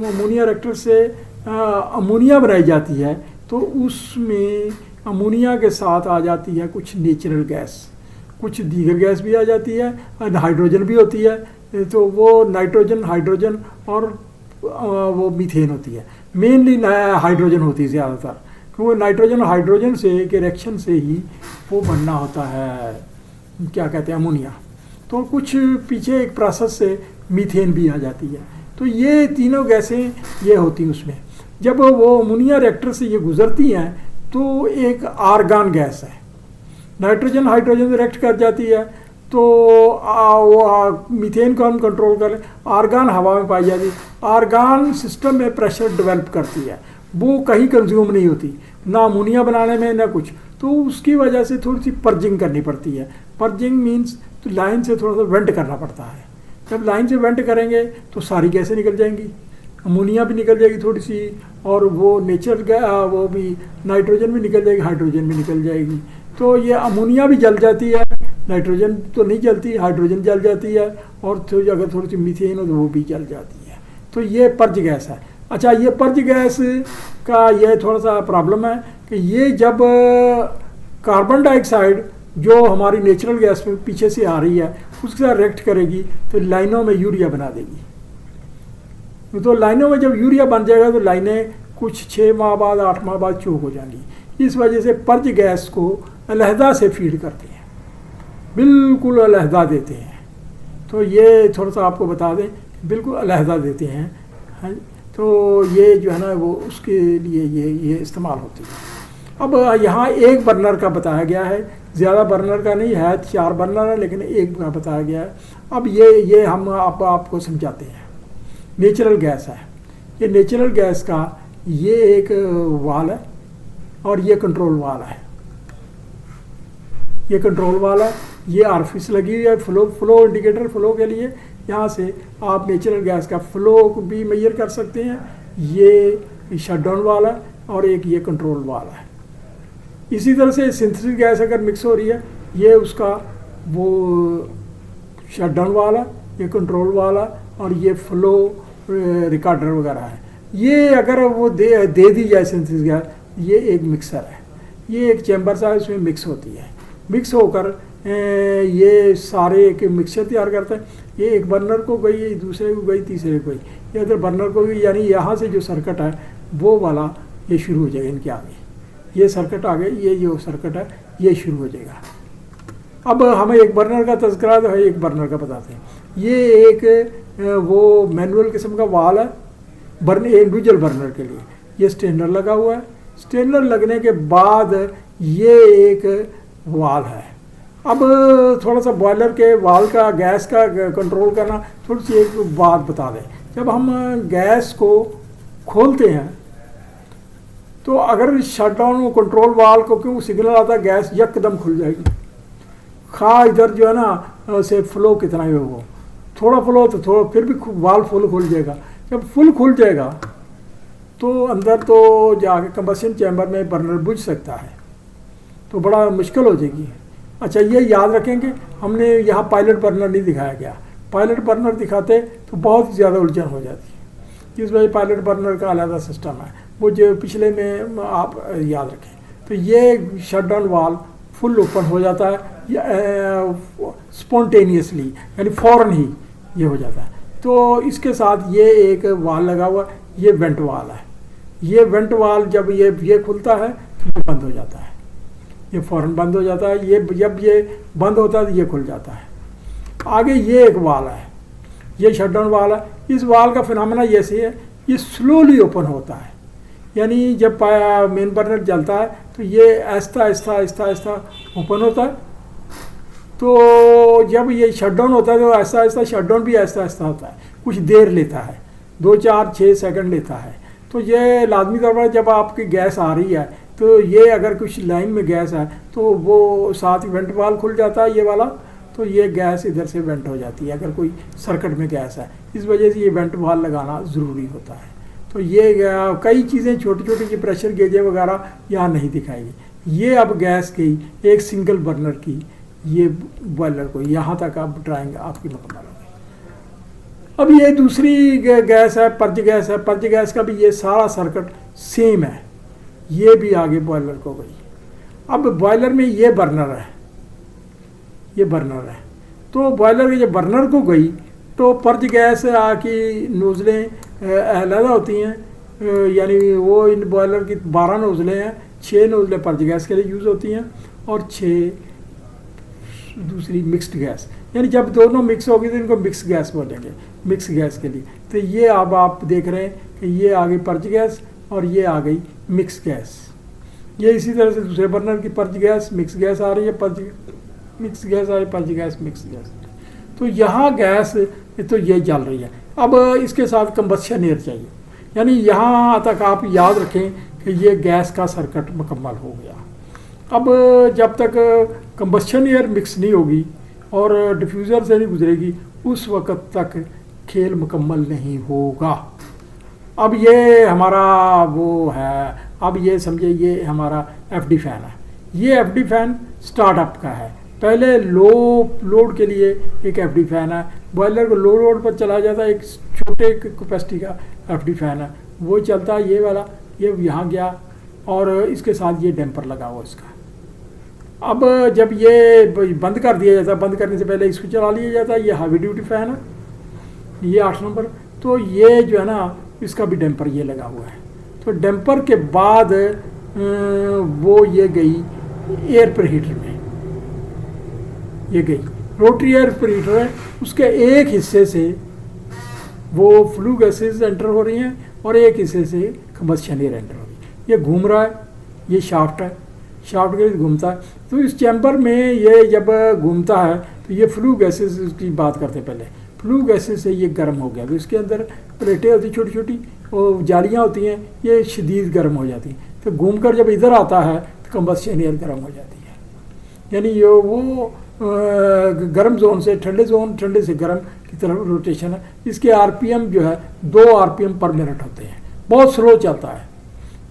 अमोनिया रिएक्टर से अमोनिया बनाई जाती है तो उसमें अमोनिया के साथ आ जाती है कुछ नेचुरल गैस, कुछ दीगर गैस भी आ जाती है, हाइड्रोजन भी होती है। तो वो नाइट्रोजन, हाइड्रोजन और वो मीथेन होती है। मेनली हाइड्रोजन होती है ज़्यादातर, क्योंकि नाइट्रोजन और हाइड्रोजन से के रिएक्शन से ही वो बनना होता है क्या कहते हैं अमोनिया। तो कुछ पीछे एक प्रोसेस से मीथेन भी आ जाती है। तो ये तीनों गैसें ये होती हैं उसमें। जब वो अमोनिया रिएक्टर से ये गुजरती हैं तो एक आर्गन गैस है, नाइट्रोजन हाइड्रोजन से रिएक्ट कर जाती है, तो वो मीथेन को हम कंट्रोल कर लें। आर्गन हवा में पाई जाती है, आर्गन सिस्टम में प्रेशर डेवलप करती है, वो कहीं कंज्यूम नहीं होती, ना अमोनिया बनाने में ना कुछ, तो उसकी वजह से थोड़ी सी पर्जिंग करनी पड़ती है। पर्जिंग मीन्स तो लाइन से थोड़ा सा वेंट करना पड़ता है। जब लाइन से वेंट करेंगे तो सारी गैसें निकल जाएंगी, अमोनिया भी निकल जाएगी थोड़ी सी, और वो वो भी नाइट्रोजन भी निकल जाएगी, हाइड्रोजन भी निकल जाएगी। तो ये अमोनिया भी जल जाती है, नाइट्रोजन तो नहीं जलती, हाइड्रोजन जल जाती है, और अगर थोड़ी सी मीथेन हो तो वो भी जल जाती है। तो ये पर्ज गैस है। अच्छा, ये पर्ज गैस का ये थोड़ा सा प्रॉब्लम है कि ये जब कार्बन डाइऑक्साइड जो हमारी नेचुरल गैस में पीछे से आ रही है उसके साथ रिएक्ट करेगी तो लाइनों में यूरिया बना देगी। तो लाइनों में जब यूरिया बन जाएगा तो लाइनें कुछ 6 माह बाद 8 माह बाद चोक हो जाएंगी। इस वजह से पर्ज गैस को अलहदा से फीड करते हैं, बिल्कुल अलहदा देते हैं। तो ये थोड़ा सा आपको बता दें, बिल्कुल अलहदा देते हैं। हाँ, तो ये जो है ना वो उसके लिए ये इस्तेमाल होती है। अब यहाँ एक बर्नर का बताया गया है, ज़्यादा बर्नर का नहीं है, 4 बर्नर है लेकिन एक का बताया गया है। अब ये हम आपको समझाते हैं। नेचुरल गैस है, ये नेचुरल गैस का ये एक वाल है और ये कंट्रोल वाल है। ये कंट्रोल वाल है, ये आरफिस लगी हुई है फ्लो इंडिकेटर फ्लो के लिए। यहाँ से आप नेचुरल गैस का फ्लो को भी मेजर कर सकते हैं। ये शटडाउन वाला है और एक ये कंट्रोल वाला है। इसी तरह से सिंथेटिक गैस अगर मिक्स हो रही है, ये उसका वो शटडाउन वाला, ये कंट्रोल वाला, और ये फ्लो रिकॉर्डर वगैरह है। ये अगर वो दे दी जाए सिंथेटिक गैस, ये एक मिक्सर है, ये एक चैम्बर सा है, उसमें मिक्स होती है। मिक्स होकर ये सारे एक मिक्सचर तैयार करता है। ये एक बर्नर को गई, दूसरे को गई, तीसरे को गई, ये अगर बर्नर को गई, यानी यहाँ से जो सर्किट है वो वाला ये शुरू हो जाएगा। इनके आगे ये सर्किट आगे, ये जो सर्किट है ये शुरू हो जाएगा। अब हमें एक बर्नर का तज़किरा तो है, एक बर्नर का बताते हैं। ये एक वो मैनुअल किस्म का वाल है इंडिविजुअल बर्नर के लिए। ये स्टेनर लगा हुआ है, स्टेनर लगने के बाद ये एक वाल है। अब थोड़ा सा बॉयलर के वाल का गैस का कंट्रोल करना, थोड़ी सी एक बात बता दें। जब हम गैस को खोलते हैं तो अगर शटडाउन कंट्रोल वाल को क्यों सिग्नल आता है, गैस यकदम खुल जाएगी। खा इधर जो है ना से फ्लो कितना ही हो, थोड़ा फ्लो तो थोड़ा, फिर भी वाल फुल खुल जाएगा। जब फुल खुल जाएगा तो अंदर तो जाके कंबशन चैम्बर में बर्नर बुझ सकता है, तो बड़ा मुश्किल हो जाएगी। अच्छा, ये याद रखेंगे, हमने यहाँ पायलट बर्नर नहीं दिखाया गया। पायलट बर्नर दिखाते तो बहुत ज़्यादा उलझन हो जाती है। इस वजह पायलट बर्नर का अलग सिस्टम है, वो जो पिछले में आप याद रखें। तो ये शटडाउन वाल फुल ओपन हो जाता है स्पॉन्टेनियसली, यानी फ़ौरन ही ये हो जाता है। तो इसके साथ ये एक वाल लगा हुआ, ये वेंट वाल है। ये वेंट वाल जब ये खुलता है तो ये बंद हो जाता है, ये फ़ौरन बंद हो जाता है। ये जब ये बंद होता है तो ये खुल जाता है। आगे ये एक वाल है, ये शटडाउन वाल है। इस वाल का फिनोमेना जैसे है, ये स्लोली ओपन होता है, यानी जब मेन बर्नर जलता है तो ये आहिस्ता आहिस्ता आहिस्ता आहिस्ता ओपन होता है। तो जब ये शटडाउन होता है तो आहिस्ता आहिस्ता शटडाउन भी आहिस्ता आहिस्ता होता है, कुछ देर लेता है, 2 4 6 सेकंड लेता है। तो ये लाजमी तौर पर जब आपकी गैस आ रही है तो ये अगर कुछ लाइन में गैस है तो वो साथ ही वेंट वाल खुल जाता है, ये वाला, तो ये गैस इधर से वेंट हो जाती है अगर कोई सर्किट में गैस है। इस वजह से ये वेंट वाल लगाना ज़रूरी होता है। तो ये कई चीज़ें छोटी छोटी की प्रेशर गेजें वगैरह यहाँ नहीं दिखाएगी। ये अब गैस की एक सिंगल बर्नर की ये बॉयलर को यहाँ तक आप ड्राइंग आपकी मुकम्मल होगी। अब ये दूसरी गैस है, पर्ज गैस है। पर्ज गैस का भी ये सारा सर्किट सेम है, ये भी आगे बॉयलर को गई। अब बॉयलर में ये बर्नर है, ये बर्नर है। तो बॉयलर के जब बर्नर को गई तो पर्ज गैस की नोज़लें अलग होती हैं, यानी वो इन बॉयलर की 12 नोज़लें हैं, 6 नोज़लें पर्ज गैस के लिए यूज़ होती हैं और 6 दूसरी मिक्स्ड गैस। यानी जब दोनों मिक्स होगी तो इनको मिक्स गैस बोलेंगे, मिक्स गैस के लिए। तो ये अब आप देख रहे हैं कि ये आ गई पर्च गैस और ये आ गई मिक्स गैस। ये इसी तरह से दूसरे बर्नर की पर्च गैस मिक्स गैस आ रही है, पर्च मिक्स गैस आ रही है, पर्च गैस मिक्स गैस। तो यहाँ गैस तो ये जल रही है। अब इसके साथ कंबस्शन एयर चाहिए, यानी यहाँ तक आप याद रखें कि ये गैस का सर्किट मुकम्मल हो गया। अब जब तक कंबस्शन एयर मिक्स नहीं होगी और डिफ्यूज़र से नहीं गुजरेगी उस वक़्त तक खेल मुकम्मल नहीं होगा। अब ये हमारा वो है, अब ये समझे ये हमारा एफडी फ़ैन है। ये एफडी फ़ैन स्टार्टअप का है। पहले लो लोड के लिए एक एफडी फ़ैन है, बॉयलर को लो लोड पर चला जाता है, एक छोटे कैपेसिटी का एफडी फ़ैन है वो चलता है, ये वाला ये यहाँ गया और इसके साथ ये डैम्पर लगा हुआ इसका। अब जब ये बंद कर दिया जाता है, बंद करने से पहले इसको चला लिया जाता है, ये हावी ड्यूटी फ़ैन है, ये 8 नंबर। तो ये जो है ना इसका भी डैम्पर ये लगा हुआ है। तो डैम्पर के बाद वो ये गई एयर प्रीहीटर में, ये गई रोटरी एयर प्रीहीटर है, उसके एक हिस्से से वो फ्लू गैसेस एंटर हो रही हैं और एक हिस्से से कंबस्शन एयर एंटर हो रही है। ये घूम रहा है, ये शाफ्ट है, शाफ्ट के घूमता है। तो इस चैम्बर में ये जब घूमता है तो ये फ्लू गैसेस की बात करते हैं पहले, फ्लू गैसेस से ये गर्म हो गया। तो इसके अंदर प्लेटें होती छोटी छोटी और जालियाँ होती हैं, ये शदीद गर्म हो जाती हैं। तो घूम कर जब इधर आता है तो कंबस्शन एयर गर्म हो जाती है, यानी ये वो गर्म जोन से ठंडे जोन, ठंडे से गर्म की तरफ रोटेशन है। इसके आरपीएम जो है 2 आरपीएम पर मिनट होते हैं, बहुत स्लो चलता है।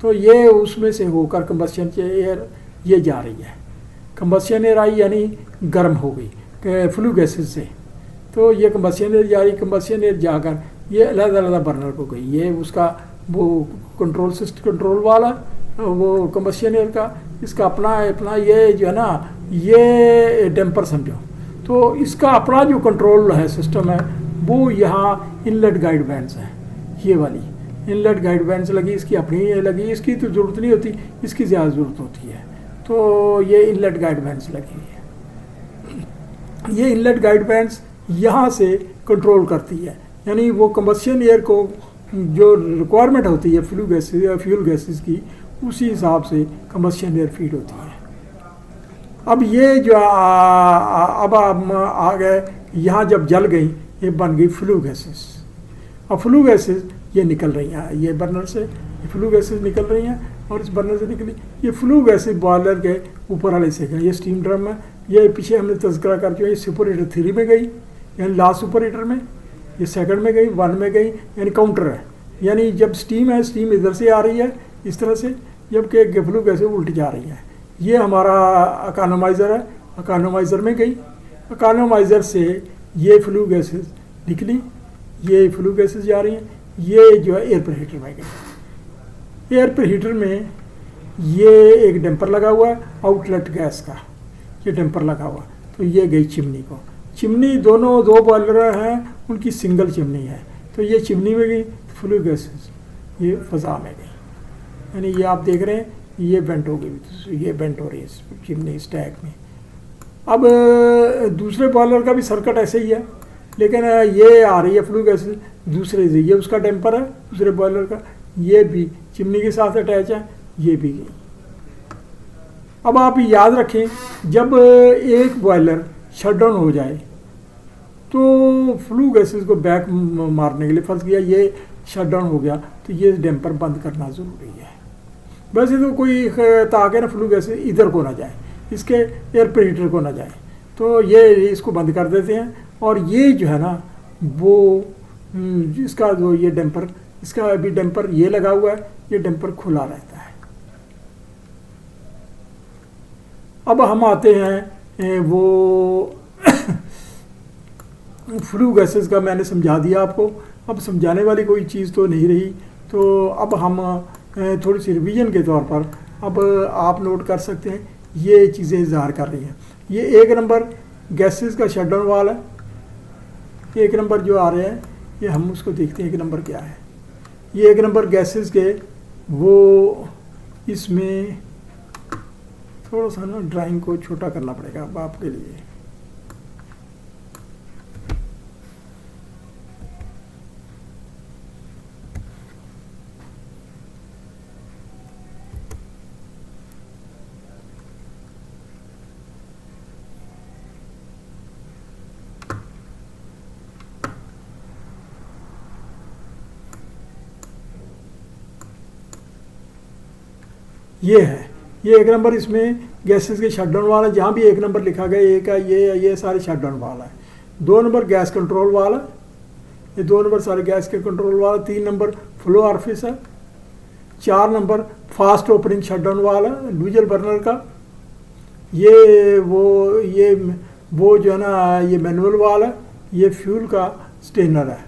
तो ये उसमें से होकर कंबस्शन एयर ये जा रही है, कंबस्शन एयर आई यानी गर्म हो गई फ्लू गैसेस से। तो ये कंबस्शन एयर जा रही, कंबस्शन एयर जाकर ये अलग-अलग बर्नर को गई। ये उसका वो कंट्रोल सिस्टम, कंट्रोल वाला वो कंबस्शन एयर का, इसका अपना ये जो है ना ये डैम्पर समझो। तो इसका अपना जो कंट्रोल है सिस्टम है वो यहाँ इनलेट गाइड बैंड्स है, ये वाली इनलेट गाइड बैंड्स लगी, इसकी अपनी लगी, इसकी तो ज़रूरत नहीं होती, इसकी ज़्यादा ज़रूरत होती है। तो ये इनलेट गाइड बैंड्स लगी हुई है। ये इनलेट गाइड बैंड्स यहाँ से कंट्रोल करती है, यानी वो कंबस्शन एयर को जो रिक्वायरमेंट होती है फ्लू गैसेस या फ्यूल गैसेस की, उसी हिसाब से कंबस्शन एयर फीड होती है। अब ये जो अब आ गए यहाँ, जब जल गई ये बन गई फ्लू गैसेस। अब फ्लू गैसेस ये निकल रही हैं, ये बर्नर से ये फ्लू गैसेस निकल रही हैं और इस बर्नर से निकली ये फ्लू गैसेस बॉयलर के ऊपर वाले से गई। ये स्टीम ड्रम है, ये पीछे हमने तज़किरा कर चुका, ये सुपर हीटर 3 में गई, यानी लास्ट सुपर हीटर में, ये सेकंड में गई, 1 में गई, यानी काउंटर है। यानी जब स्टीम है, स्टीम इधर से आ रही है इस तरह से, जबकि फ्लू गैसेस उल्टी जा रही है। ये हमारा इकोनोमाइज़र है, इकोनोमाइज़र में गई, इकोनोमाइज़र से ये फ्लू गैसेस निकली, ये फ्लू गैसेस जा रही हैं, ये जो है एयर प्रीहीटर में गई। एयर प्रीहीटर में ये एक डैम्पर लगा हुआ है आउटलेट गैस का, ये डैम्पर लगा हुआ, तो ये गई चिमनी को। चिमनी दोनों 2 बॉयलर हैं, उनकी सिंगल चिमनी है, तो ये चिमनी में गई, फ्लू गैसेस ये फ़ज़ा में गई, यानी ये आप देख रहे हैं ये बेंट हो गई, ये बेंट हो रही है चिमनी स्टैक में। अब दूसरे बॉयलर का भी सर्किट ऐसे ही है, लेकिन ये आ रही है फ्लू गैसेस दूसरे से, ये उसका डैम्पर है दूसरे बॉयलर का, ये भी चिमनी के साथ अटैच है, ये भी गई। अब आप याद रखें जब एक बॉयलर शट डाउन हो जाए तो फ्लू गैसेस को बैक मारने के लिए, फंस गया ये शट डाउन हो गया तो ये डैम्पर बंद करना ज़रूरी है। वैसे तो कोई ताकि ना फ्लू गैसेस इधर को ना जाए, इसके एयर प्रीहीटर को ना जाए, तो ये इसको बंद कर देते हैं। और ये जो है ना वो इसका जो ये डैम्पर, इसका अभी डैम्पर ये लगा हुआ है, ये डैम्पर खुला रहता है। अब हम आते हैं वो फ्लू गैसेस का मैंने समझा दिया आपको, अब समझाने वाली कोई चीज़ तो नहीं रही। तो अब हम थोड़ी सी रिवीजन के तौर पर अब आप नोट कर सकते हैं ये चीज़ें इज़हार कर रही हैं। ये 1 नंबर गैसेस का शटडाउन वाल है, 1 नंबर जो आ रहे हैं ये हम उसको देखते हैं 1 नंबर क्या है। ये 1 नंबर गैसेस के वो, इसमें थोड़ा सा ना ड्राइंग को छोटा करना पड़ेगा अब आपके लिए। ये है, ये 1 नंबर इसमें गैसेस के शटडाउन वाला, जहाँ भी 1 नंबर लिखा गया एक है, ये सारे शटडाउन वाला है। 2 नंबर गैस कंट्रोल वाला, ये 2 नंबर सारे गैस के कंट्रोल वाला। 3 नंबर फ्लो ऑरिफिस है। 4 नंबर फास्ट ओपनिंग शटडाउन वाला डीजल बर्नर का। ये वो जो है ना, ये मैनुअल वाला, ये फ्यूल का स्टेनर है,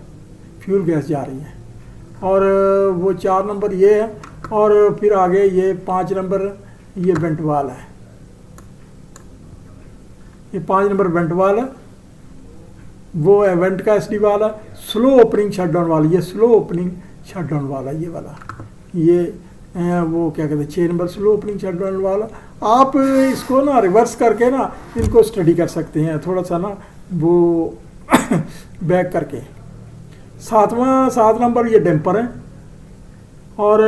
फ्यूल गैस जा रही है। और वो 4 नंबर ये है। और फिर आगे ये 5 नंबर ये वेंट वाल है, ये 5 नंबर वेंट वाल है। वो है वेंट का एसडी वाला। स्लो ओपनिंग शटडाउन वाला, ये स्लो ओपनिंग शटडाउन वाला, ये वाला, ये वो क्या कहते हैं 6 नंबर स्लो ओपनिंग शटडाउन वाला। आप इसको ना रिवर्स करके ना इनको स्टडी कर सकते हैं थोड़ा सा ना, वो बैक करके। 7 नंबर ये डैम्पर है। और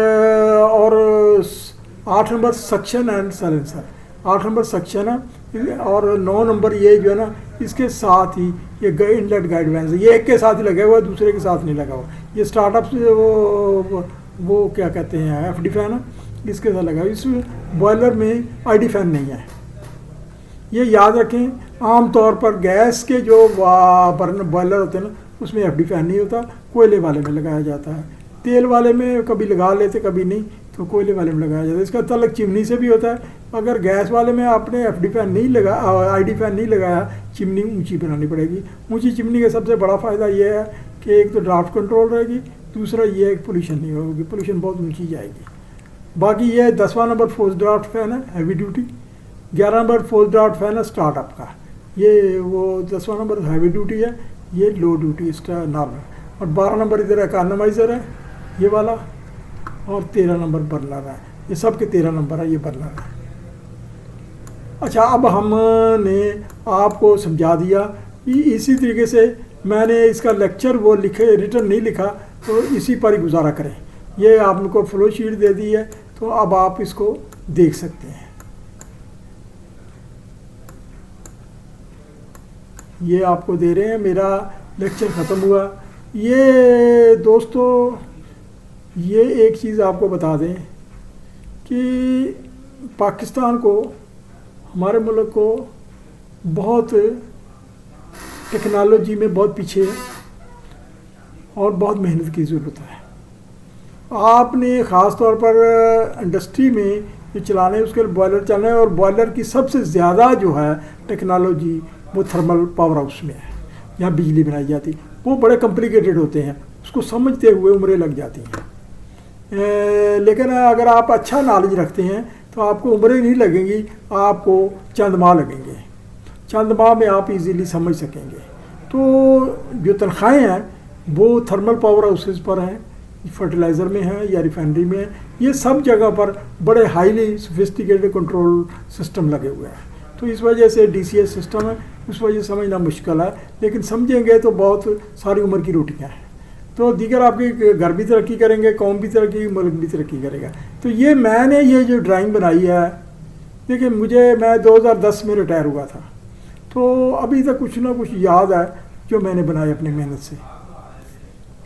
8 number suction and silencer, 8 number suction है। और 9 नंबर ये जो है ना, इसके साथ ही ये इनलेट गाइडलाइंस है, ये एक के साथ ही लगा हुआ है, दूसरे के साथ नहीं लगा हुआ। ये स्टार्टअप से वो क्या कहते हैं एफडी फैन है, इसके साथ लगा हुआ। इसमें बॉयलर में आईडी फैन नहीं है, ये याद रखें। आमतौर पर गैस के जो बॉयलर होते हैं ना, उसमें एफडी फैन नहीं होता, कोयले वाले में लगाया जाता है। तेल वाले में कभी लगा लेते कभी नहीं, तो कोयले वाले में लगाया जाता है। इसका तलक चिमनी से भी होता है। अगर गैस वाले में आपने एफडी फैन नहीं लगा, आईडी फैन नहीं लगाया, चिमनी ऊंची बनानी पड़ेगी। ऊंची चिमनी का सबसे बड़ा फ़ायदा ये है कि एक तो ड्राफ्ट कंट्रोल रहेगी, दूसरा ये है पोल्यूशन नहीं होगी, पोल्यूशन बहुत ऊंची जाएगी। बाकी ये 10वां नंबर फोर्स ड्राफ्ट फैन है heavy duty. 11 number force draft fan है स्टार्टअप का, ये वो 10वां नंबर हैवी ड्यूटी है, ये लो ड्यूटी इसका नॉर्मल। और 12 नंबर इधर इकोनोमाइजर है ये वाला। और 13 नंबर बर्नर है, ये सब के 13 नंबर है, ये बर्नर है। अच्छा, अब हमने आपको समझा दिया। इसी तरीके से मैंने इसका लेक्चर वो लिखे रिटर्न नहीं लिखा, तो इसी पर ही गुजारा करें। ये आपको फ्लो शीट दे दी है, तो अब आप इसको देख सकते हैं। ये आपको दे रहे हैं, मेरा लेक्चर ख़त्म हुआ। ये दोस्तों, ये एक चीज़ आपको बता दें कि पाकिस्तान को, हमारे मुल्क को बहुत टेक्नोलॉजी में बहुत पीछे है और बहुत मेहनत की ज़रूरत है। आपने ख़ास तौर पर इंडस्ट्री में जो चलाने उसके लिए बॉयलर चलाना है, और बॉयलर की सबसे ज़्यादा जो है टेक्नोलॉजी वो थर्मल पावर हाउस में है, जहाँ बिजली बनाई जाती। वो बड़े कॉम्प्लिकेटेड होते हैं, उसको समझते हुए उम्रें लग जाती हैं। लेकिन अगर आप अच्छा नॉलेज रखते हैं तो आपको उम्रें नहीं लगेंगी, आपको चंद माह लगेंगे। चंद माह में आप इजीली समझ सकेंगे। तो जो तनख्वाहें हैं वो थर्मल पावर हाउसेस पर हैं, फर्टिलाइज़र में है या रिफाइनरी में है, ये सब जगह पर बड़े हाईली सोफिस्टिकेटेड कंट्रोल सिस्टम लगे हुए हैं। तो इस वजह से DCS सिस्टम है, उस वजह से समझना मुश्किल है, लेकिन समझेंगे तो बहुत सारी उम्र की रोटियाँ हैं। तो दीगर आपके घर भी तरक्की करेंगे, कौम भी तरक्की, मुल्क भी तरक्की करेगा। तो ये मैंने ये जो ड्राइंग बनाई है, देखिए मैं 2010 में रिटायर हुआ था, तो अभी तक कुछ ना कुछ याद है जो मैंने बनाया अपनी मेहनत से,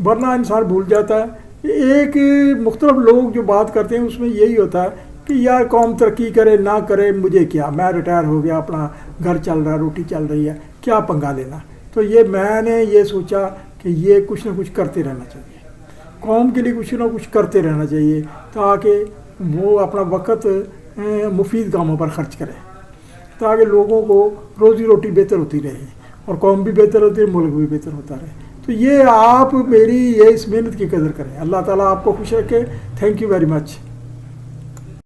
वरना इंसान भूल जाता है। एक मुख्तलिफ लोग जो बात करते हैं उसमें यही होता है कि यार कौम तरक्की करे ना करे मुझे क्या, मैं रिटायर हो गया, अपना घर चल रहा है, रोटी चल रही है, क्या पंगा लेना। तो ये मैंने ये सोचा कि ये कुछ ना कुछ करते रहना चाहिए, कौम के लिए कुछ ना कुछ करते रहना चाहिए, ताकि वो अपना वक़्त मुफीद कामों पर ख़र्च करें, ताकि लोगों को रोज़ी रोटी बेहतर होती रहे और कौम भी बेहतर होती है, मुल्क भी बेहतर होता रहे। तो ये आप मेरी ये इस मेहनत की कदर करें। अल्लाह ताला आपको खुश रखे। Thank you very much.